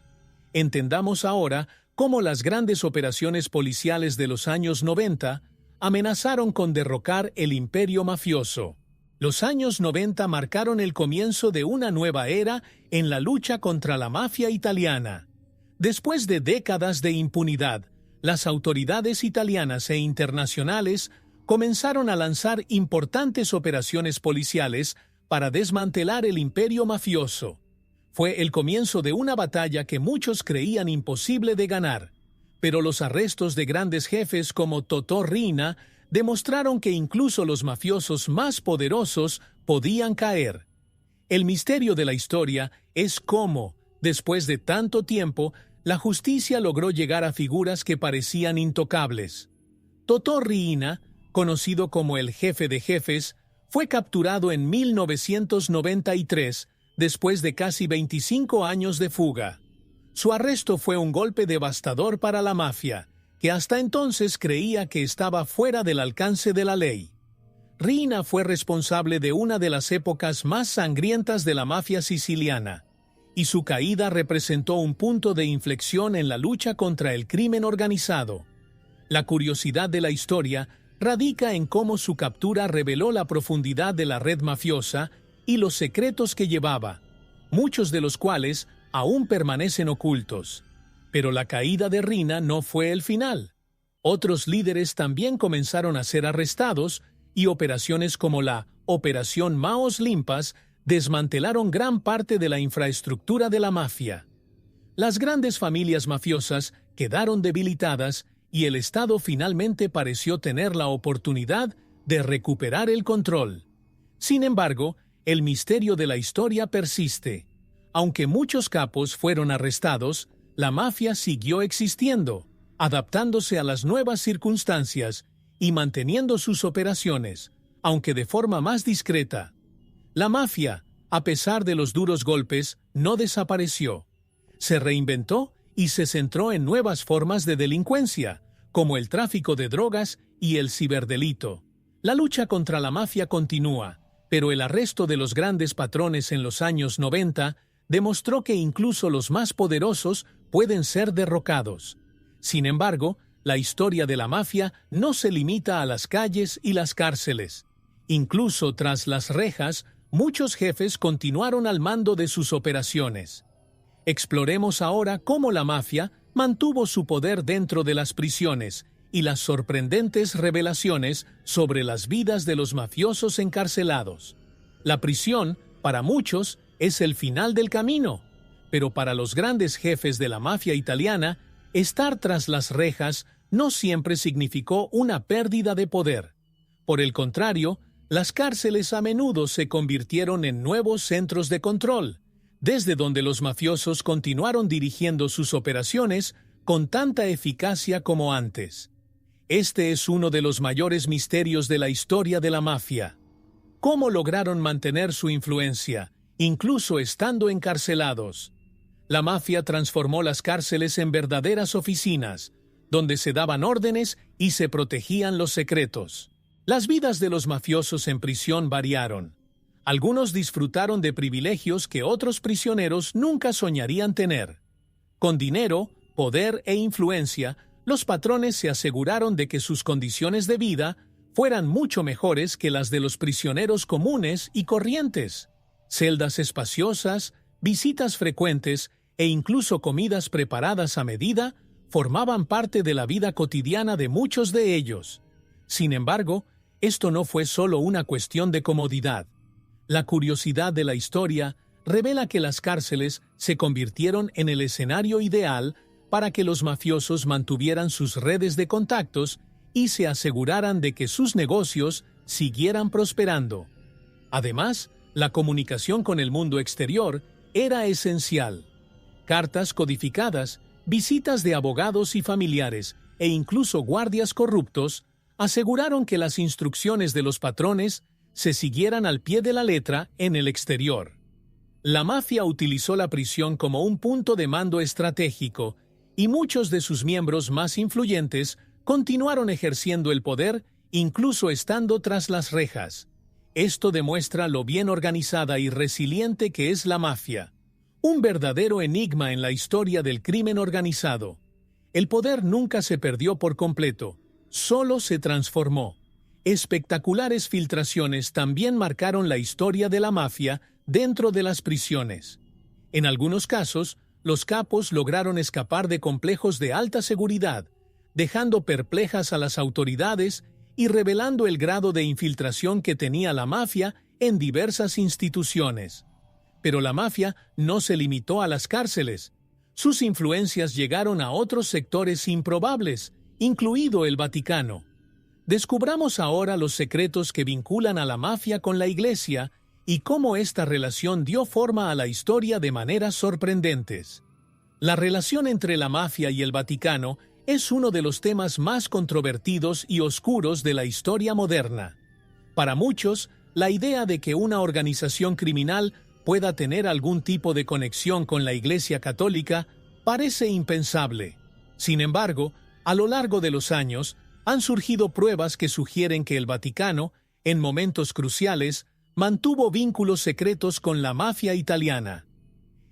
Entendamos ahora cómo las grandes operaciones policiales de los años 90 amenazaron con derrocar el imperio mafioso. Los años 90 marcaron el comienzo de una nueva era en la lucha contra la mafia italiana. Después de décadas de impunidad, las autoridades italianas e internacionales comenzaron a lanzar importantes operaciones policiales para desmantelar el imperio mafioso. Fue el comienzo de una batalla que muchos creían imposible de ganar, pero los arrestos de grandes jefes como Totò Riina demostraron que incluso los mafiosos más poderosos podían caer. El misterio de la historia es cómo, después de tanto tiempo, la justicia logró llegar a figuras que parecían intocables. Totò Riina, conocido como el jefe de jefes, fue capturado en 1993, después de casi 25 años de fuga. Su arresto fue un golpe devastador para la mafia, que hasta entonces creía que estaba fuera del alcance de la ley. Riina fue responsable de una de las épocas más sangrientas de la mafia siciliana, y su caída representó un punto de inflexión en la lucha contra el crimen organizado. La curiosidad de la historia radica en cómo su captura reveló la profundidad de la red mafiosa y los secretos que llevaba, muchos de los cuales aún permanecen ocultos. Pero la caída de Riina no fue el final. Otros líderes también comenzaron a ser arrestados y operaciones como la Operación Manos Limpas desmantelaron gran parte de la infraestructura de la mafia. Las grandes familias mafiosas quedaron debilitadas y el Estado finalmente pareció tener la oportunidad de recuperar el control. Sin embargo, el misterio de la historia persiste. Aunque muchos capos fueron arrestados, la mafia siguió existiendo, adaptándose a las nuevas circunstancias y manteniendo sus operaciones, aunque de forma más discreta. La mafia, a pesar de los duros golpes, no desapareció. Se reinventó y se centró en nuevas formas de delincuencia, como el tráfico de drogas y el ciberdelito. La lucha contra la mafia continúa, pero el arresto de los grandes patrones en los años 90 demostró que incluso los más poderosos pueden ser derrocados. Sin embargo, la historia de la mafia no se limita a las calles y las cárceles. Incluso tras las rejas, muchos jefes continuaron al mando de sus operaciones. Exploremos ahora cómo la mafia mantuvo su poder dentro de las prisiones y las sorprendentes revelaciones sobre las vidas de los mafiosos encarcelados. La prisión, para muchos, es el final del camino, pero para los grandes jefes de la mafia italiana, estar tras las rejas no siempre significó una pérdida de poder. Por el contrario, las cárceles a menudo se convirtieron en nuevos centros de control, desde donde los mafiosos continuaron dirigiendo sus operaciones con tanta eficacia como antes. Este es uno de los mayores misterios de la historia de la mafia. ¿Cómo lograron mantener su influencia, incluso estando encarcelados? La mafia transformó las cárceles en verdaderas oficinas, donde se daban órdenes y se protegían los secretos. Las vidas de los mafiosos en prisión variaron. Algunos disfrutaron de privilegios que otros prisioneros nunca soñarían tener. Con dinero, poder e influencia, los patrones se aseguraron de que sus condiciones de vida fueran mucho mejores que las de los prisioneros comunes y corrientes. Celdas espaciosas, visitas frecuentes e incluso comidas preparadas a medida formaban parte de la vida cotidiana de muchos de ellos. Sin embargo, esto no fue solo una cuestión de comodidad. La curiosidad de la historia revela que las cárceles se convirtieron en el escenario ideal para que los mafiosos mantuvieran sus redes de contactos y se aseguraran de que sus negocios siguieran prosperando. Además, la comunicación con el mundo exterior era esencial. Cartas codificadas, visitas de abogados y familiares e incluso guardias corruptos aseguraron que las instrucciones de los patrones se siguieran al pie de la letra en el exterior. La mafia utilizó la prisión como un punto de mando estratégico y muchos de sus miembros más influyentes continuaron ejerciendo el poder incluso estando tras las rejas. Esto demuestra lo bien organizada y resiliente que es la mafia, un verdadero enigma en la historia del crimen organizado. El poder nunca se perdió por completo, solo se transformó. Espectaculares filtraciones también marcaron la historia de la mafia dentro de las prisiones. En algunos casos, los capos lograron escapar de complejos de alta seguridad, dejando perplejas a las autoridades y revelando el grado de infiltración que tenía la mafia en diversas instituciones. Pero la mafia no se limitó a las cárceles. Sus influencias llegaron a otros sectores improbables, incluido el Vaticano. Descubramos ahora los secretos que vinculan a la mafia con la Iglesia y cómo esta relación dio forma a la historia de maneras sorprendentes. La relación entre la mafia y el Vaticano es uno de los temas más controvertidos y oscuros de la historia moderna. Para muchos, la idea de que una organización criminal pueda tener algún tipo de conexión con la Iglesia Católica parece impensable. Sin embargo, a lo largo de los años, han surgido pruebas que sugieren que el Vaticano, en momentos cruciales, mantuvo vínculos secretos con la mafia italiana.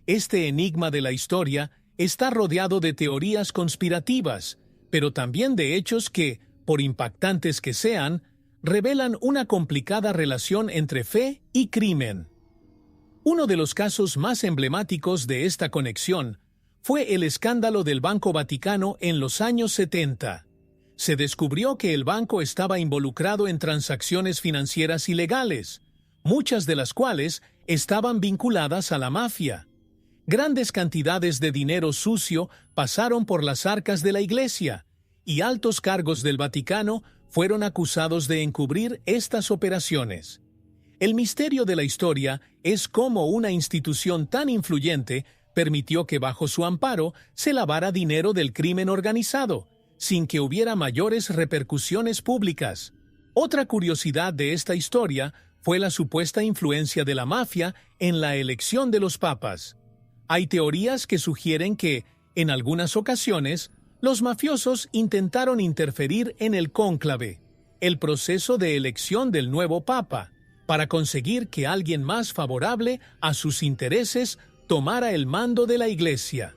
Este enigma de la historia está rodeado de teorías conspirativas, pero también de hechos que, por impactantes que sean, revelan una complicada relación entre fe y crimen. Uno de los casos más emblemáticos de esta conexión fue el escándalo del Banco Vaticano en los años 70. Se descubrió que el banco estaba involucrado en transacciones financieras ilegales, muchas de las cuales estaban vinculadas a la mafia. Grandes cantidades de dinero sucio pasaron por las arcas de la Iglesia, y altos cargos del Vaticano fueron acusados de encubrir estas operaciones. El misterio de la historia es cómo una institución tan influyente permitió que bajo su amparo se lavara dinero del crimen organizado, sin que hubiera mayores repercusiones públicas. Otra curiosidad de esta historia fue la supuesta influencia de la mafia en la elección de los papas. Hay teorías que sugieren que, en algunas ocasiones, los mafiosos intentaron interferir en el cónclave, el proceso de elección del nuevo papa, para conseguir que alguien más favorable a sus intereses tomara el mando de la Iglesia.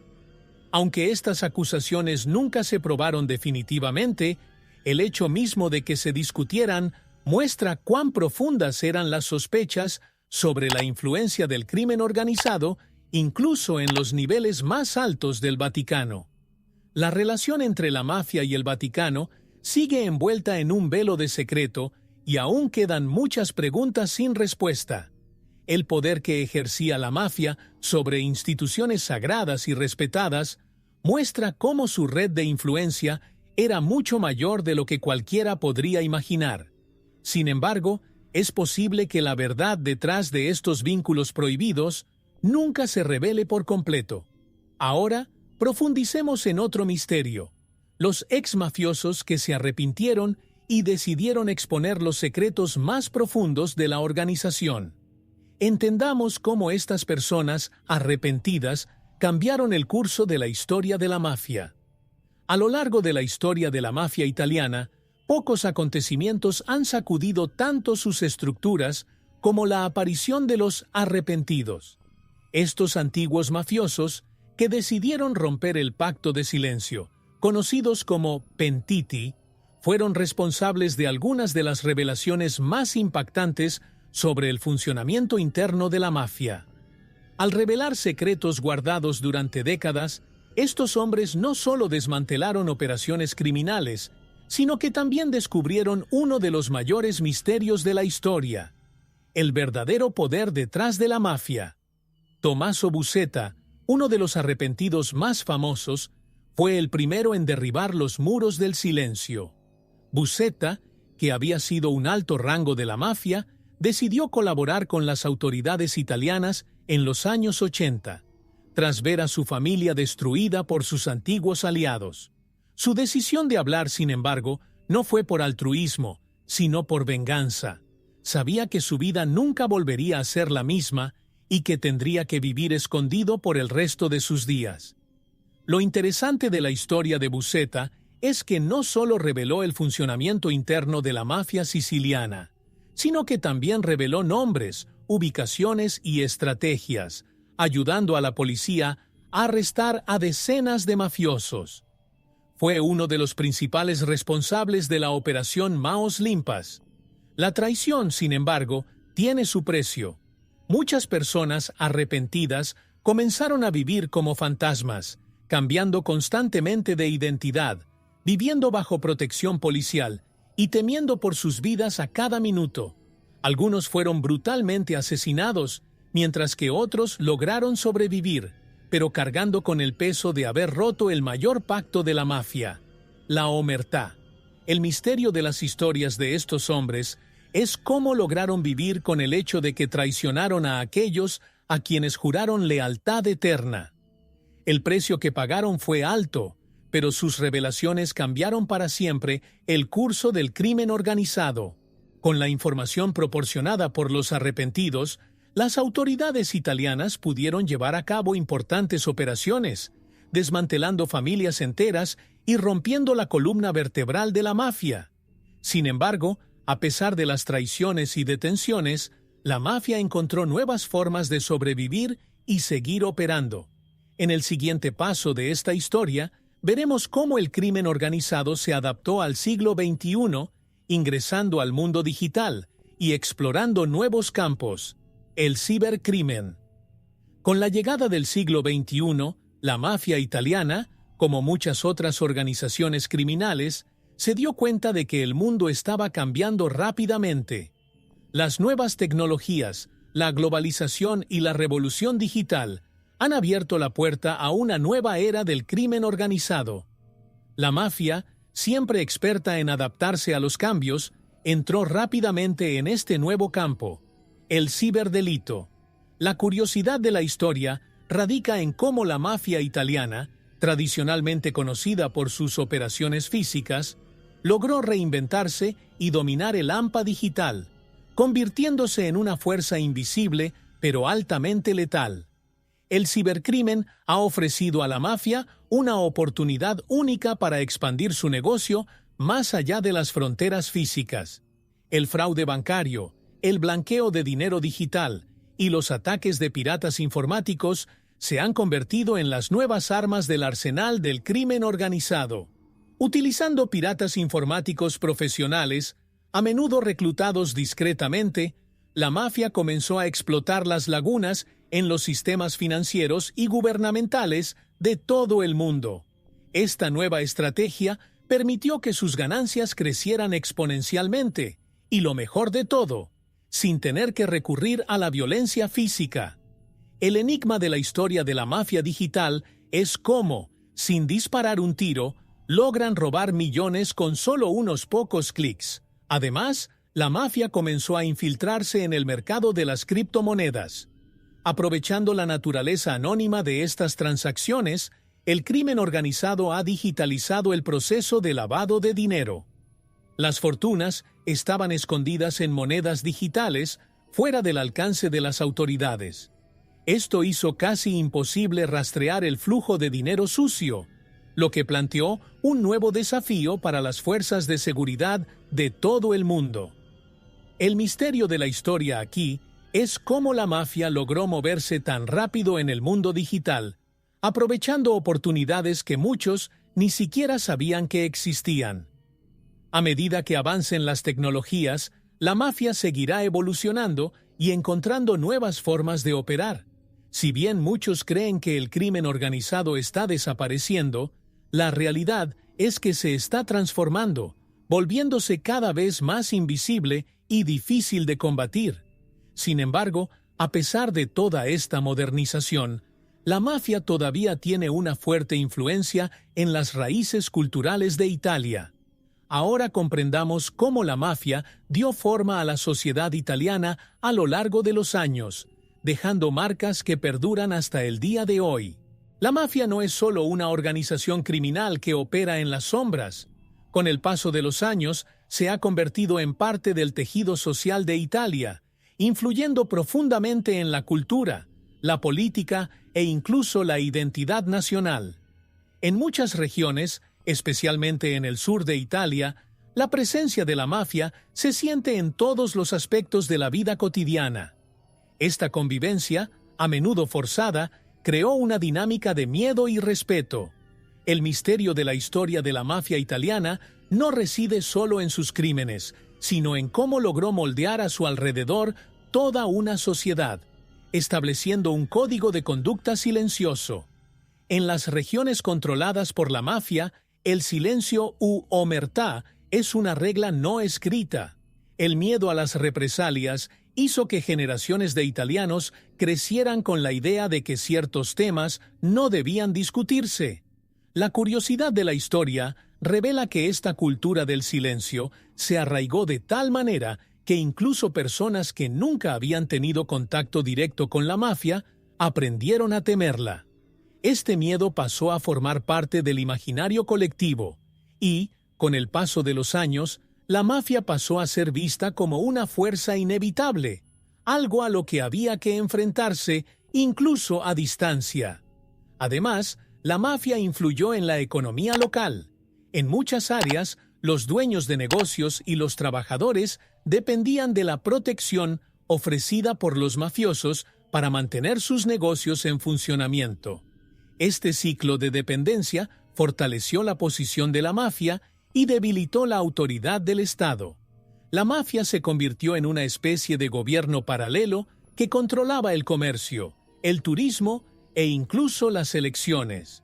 Aunque estas acusaciones nunca se probaron definitivamente, el hecho mismo de que se discutieran muestra cuán profundas eran las sospechas sobre la influencia del crimen organizado, incluso en los niveles más altos del Vaticano. La relación entre la mafia y el Vaticano sigue envuelta en un velo de secreto y aún quedan muchas preguntas sin respuesta. El poder que ejercía la mafia sobre instituciones sagradas y respetadas muestra cómo su red de influencia era mucho mayor de lo que cualquiera podría imaginar. Sin embargo, es posible que la verdad detrás de estos vínculos prohibidos nunca se revele por completo. Ahora, profundicemos en otro misterio: los ex-mafiosos que se arrepintieron y decidieron exponer los secretos más profundos de la organización. Entendamos cómo estas personas arrepentidas cambiaron el curso de la historia de la mafia. A lo largo de la historia de la mafia italiana, pocos acontecimientos han sacudido tanto sus estructuras como la aparición de los arrepentidos. Estos antiguos mafiosos, que decidieron romper el pacto de silencio, conocidos como pentiti, fueron responsables de algunas de las revelaciones más impactantes sobre el funcionamiento interno de la mafia. Al revelar secretos guardados durante décadas, estos hombres no solo desmantelaron operaciones criminales, sino que también descubrieron uno de los mayores misterios de la historia: el verdadero poder detrás de la mafia. Tommaso Buscetta, uno de los arrepentidos más famosos, fue el primero en derribar los muros del silencio. Buscetta, que había sido un alto rango de la mafia, decidió colaborar con las autoridades italianas en los años 80, tras ver a su familia destruida por sus antiguos aliados. Su decisión de hablar, sin embargo, no fue por altruismo, sino por venganza. Sabía que su vida nunca volvería a ser la misma y que tendría que vivir escondido por el resto de sus días. Lo interesante de la historia de Buscetta es que no solo reveló el funcionamiento interno de la mafia siciliana, sino que también reveló nombres, ubicaciones y estrategias, ayudando a la policía a arrestar a decenas de mafiosos. Fue uno de los principales responsables de la operación Manos Limpas. La traición, sin embargo, tiene su precio. Muchas personas arrepentidas comenzaron a vivir como fantasmas, cambiando constantemente de identidad, viviendo bajo protección policial y temiendo por sus vidas a cada minuto. Algunos fueron brutalmente asesinados, mientras que otros lograron sobrevivir, pero cargando con el peso de haber roto el mayor pacto de la mafia, la omertà. El misterio de las historias de estos hombres es cómo lograron vivir con el hecho de que traicionaron a aquellos a quienes juraron lealtad eterna. El precio que pagaron fue alto, pero sus revelaciones cambiaron para siempre el curso del crimen organizado. Con la información proporcionada por los arrepentidos, las autoridades italianas pudieron llevar a cabo importantes operaciones, desmantelando familias enteras y rompiendo la columna vertebral de la mafia. Sin embargo, a pesar de las traiciones y detenciones, la mafia encontró nuevas formas de sobrevivir y seguir operando. En el siguiente paso de esta historia, veremos cómo el crimen organizado se adaptó al siglo XXI, ingresando al mundo digital y explorando nuevos campos: el cibercrimen. Con la llegada del siglo XXI, la mafia italiana, como muchas otras organizaciones criminales, se dio cuenta de que el mundo estaba cambiando rápidamente. Las nuevas tecnologías, la globalización y la revolución digital han abierto la puerta a una nueva era del crimen organizado. La mafia, siempre experta en adaptarse a los cambios, entró rápidamente en este nuevo campo: el ciberdelito. La curiosidad de la historia radica en cómo la mafia italiana, tradicionalmente conocida por sus operaciones físicas, logró reinventarse y dominar el AMPA digital, convirtiéndose en una fuerza invisible pero altamente letal. El cibercrimen ha ofrecido a la mafia una oportunidad única para expandir su negocio más allá de las fronteras físicas. El fraude bancario, el blanqueo de dinero digital y los ataques de piratas informáticos se han convertido en las nuevas armas del arsenal del crimen organizado. Utilizando piratas informáticos profesionales, a menudo reclutados discretamente, la mafia comenzó a explotar las lagunas en los sistemas financieros y gubernamentales de todo el mundo. Esta nueva estrategia permitió que sus ganancias crecieran exponencialmente, y lo mejor de todo, sin tener que recurrir a la violencia física. El enigma de la historia de la mafia digital es cómo, sin disparar un tiro, logran robar millones con solo unos pocos clics. Además, la mafia comenzó a infiltrarse en el mercado de las criptomonedas. Aprovechando la naturaleza anónima de estas transacciones, el crimen organizado ha digitalizado el proceso de lavado de dinero. Las fortunas estaban escondidas en monedas digitales, fuera del alcance de las autoridades. Esto hizo casi imposible rastrear el flujo de dinero sucio, lo que planteó un nuevo desafío para las fuerzas de seguridad de todo el mundo. El misterio de la historia aquí es cómo la mafia logró moverse tan rápido en el mundo digital, aprovechando oportunidades que muchos ni siquiera sabían que existían. A medida que avancen las tecnologías, la mafia seguirá evolucionando y encontrando nuevas formas de operar. Si bien muchos creen que el crimen organizado está desapareciendo, la realidad es que se está transformando, volviéndose cada vez más invisible y difícil de combatir. Sin embargo, a pesar de toda esta modernización, la mafia todavía tiene una fuerte influencia en las raíces culturales de Italia. Ahora comprendamos cómo la mafia dio forma a la sociedad italiana a lo largo de los años, dejando marcas que perduran hasta el día de hoy. La mafia no es solo una organización criminal que opera en las sombras. Con el paso de los años, se ha convertido en parte del tejido social de Italia, influyendo profundamente en la cultura, la política e incluso la identidad nacional. En muchas regiones, especialmente en el sur de Italia, la presencia de la mafia se siente en todos los aspectos de la vida cotidiana. Esta convivencia, a menudo forzada, creó una dinámica de miedo y respeto. El misterio de la historia de la mafia italiana no reside solo en sus crímenes, sino en cómo logró moldear a su alrededor toda una sociedad, estableciendo un código de conducta silencioso. En las regiones controladas por la mafia, el silencio u omertà es una regla no escrita. El miedo a las represalias hizo que generaciones de italianos crecieran con la idea de que ciertos temas no debían discutirse. La curiosidad de la historia revela que esta cultura del silencio se arraigó de tal manera que incluso personas que nunca habían tenido contacto directo con la mafia aprendieron a temerla. Este miedo pasó a formar parte del imaginario colectivo y, con el paso de los años, la mafia pasó a ser vista como una fuerza inevitable, algo a lo que había que enfrentarse incluso a distancia. Además, la mafia influyó en la economía local. En muchas áreas, los dueños de negocios y los trabajadores dependían de la protección ofrecida por los mafiosos para mantener sus negocios en funcionamiento. Este ciclo de dependencia fortaleció la posición de la mafia y debilitó la autoridad del Estado. La mafia se convirtió en una especie de gobierno paralelo que controlaba el comercio, el turismo e incluso las elecciones.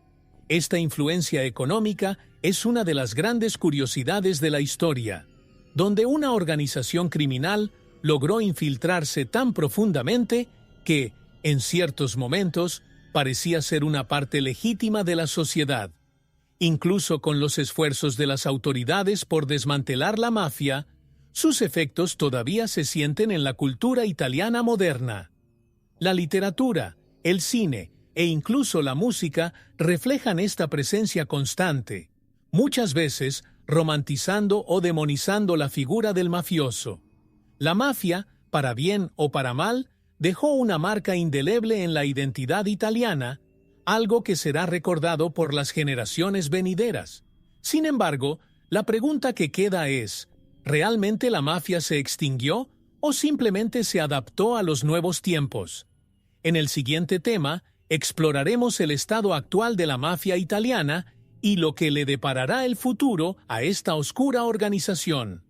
Esta influencia económica es una de las grandes curiosidades de la historia, donde una organización criminal logró infiltrarse tan profundamente que, en ciertos momentos, parecía ser una parte legítima de la sociedad. Incluso con los esfuerzos de las autoridades por desmantelar la mafia, sus efectos todavía se sienten en la cultura italiana moderna. La literatura, el cine e incluso la música reflejan esta presencia constante, muchas veces romantizando o demonizando la figura del mafioso. La mafia, para bien o para mal, dejó una marca indeleble en la identidad italiana, algo que será recordado por las generaciones venideras. Sin embargo, la pregunta que queda es, ¿realmente la mafia se extinguió o simplemente se adaptó a los nuevos tiempos? En el siguiente tema, exploraremos el estado actual de la mafia italiana y lo que le deparará el futuro a esta oscura organización.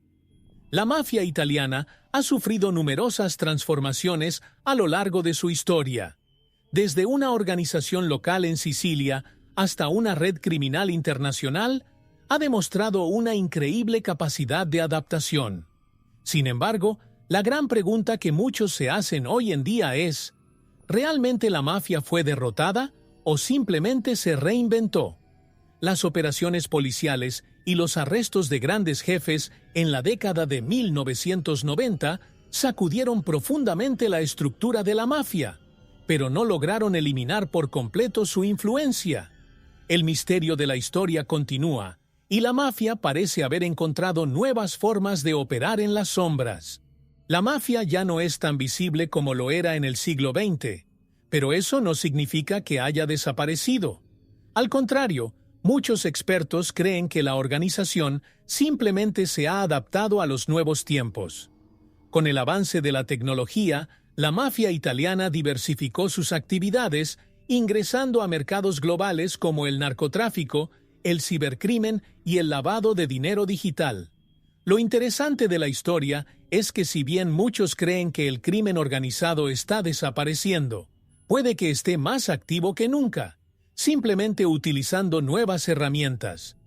La mafia italiana ha sufrido numerosas transformaciones a lo largo de su historia, desde una organización local en Sicilia hasta una red criminal internacional. Ha demostrado una increíble capacidad de adaptación. Sin embargo, la gran pregunta que muchos se hacen hoy en día es, ¿realmente la mafia fue derrotada o simplemente se reinventó? Las operaciones policiales y los arrestos de grandes jefes en la década de 1990 sacudieron profundamente la estructura de la mafia, pero no lograron eliminar por completo su influencia. El misterio de la historia continúa, y la mafia parece haber encontrado nuevas formas de operar en las sombras. La mafia ya no es tan visible como lo era en el siglo XX, pero eso no significa que haya desaparecido. Al contrario, muchos expertos creen que la organización simplemente se ha adaptado a los nuevos tiempos. Con el avance de la tecnología, la mafia italiana diversificó sus actividades, ingresando a mercados globales como el narcotráfico, el cibercrimen y el lavado de dinero digital. Lo interesante de la historia es que si bien muchos creen que el crimen organizado está desapareciendo, Puede que esté más activo que nunca, simplemente utilizando nuevas herramientas.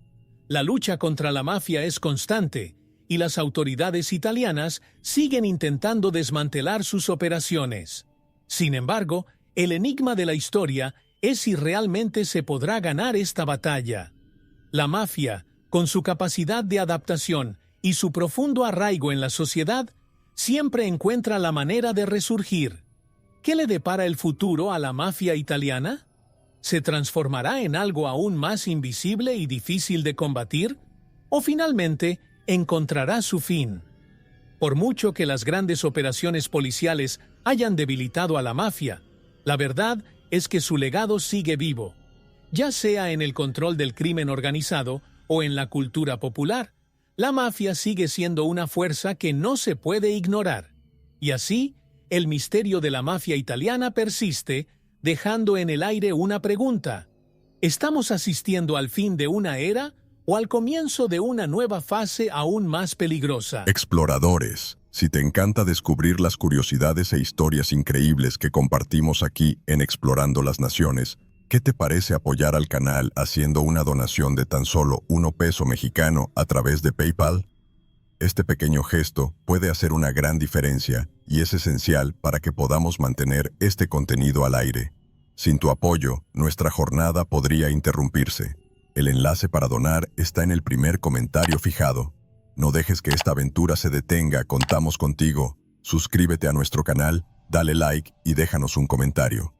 La lucha contra la mafia es constante y las autoridades italianas siguen intentando desmantelar sus operaciones. Sin embargo, el enigma de la historia es si realmente se podrá ganar esta batalla. La mafia, con su capacidad de adaptación y su profundo arraigo en la sociedad, siempre encuentra la manera de resurgir. ¿Qué le depara el futuro a la mafia italiana? ¿Se transformará en algo aún más invisible y difícil de combatir? ¿O finalmente encontrará su fin? Por mucho que las grandes operaciones policiales hayan debilitado a la mafia, la verdad es que su legado sigue vivo, ya sea en el control del crimen organizado o en la cultura popular. La mafia sigue siendo una fuerza que no se puede ignorar. Y así, el misterio de la mafia italiana persiste, dejando en el aire una pregunta. ¿Estamos asistiendo al fin de una era o al comienzo de una nueva fase aún más peligrosa? Exploradores, si te encanta descubrir las curiosidades e historias increíbles que compartimos aquí en Explorando las Naciones, ¿qué te parece apoyar al canal haciendo una donación de tan solo $1 mexicano a través de PayPal? Este pequeño gesto puede hacer una gran diferencia y es esencial para que podamos mantener este contenido al aire. Sin tu apoyo, nuestra jornada podría interrumpirse. El enlace para donar está en el primer comentario fijado. No dejes que esta aventura se detenga, contamos contigo. Suscríbete a nuestro canal, dale like y déjanos un comentario.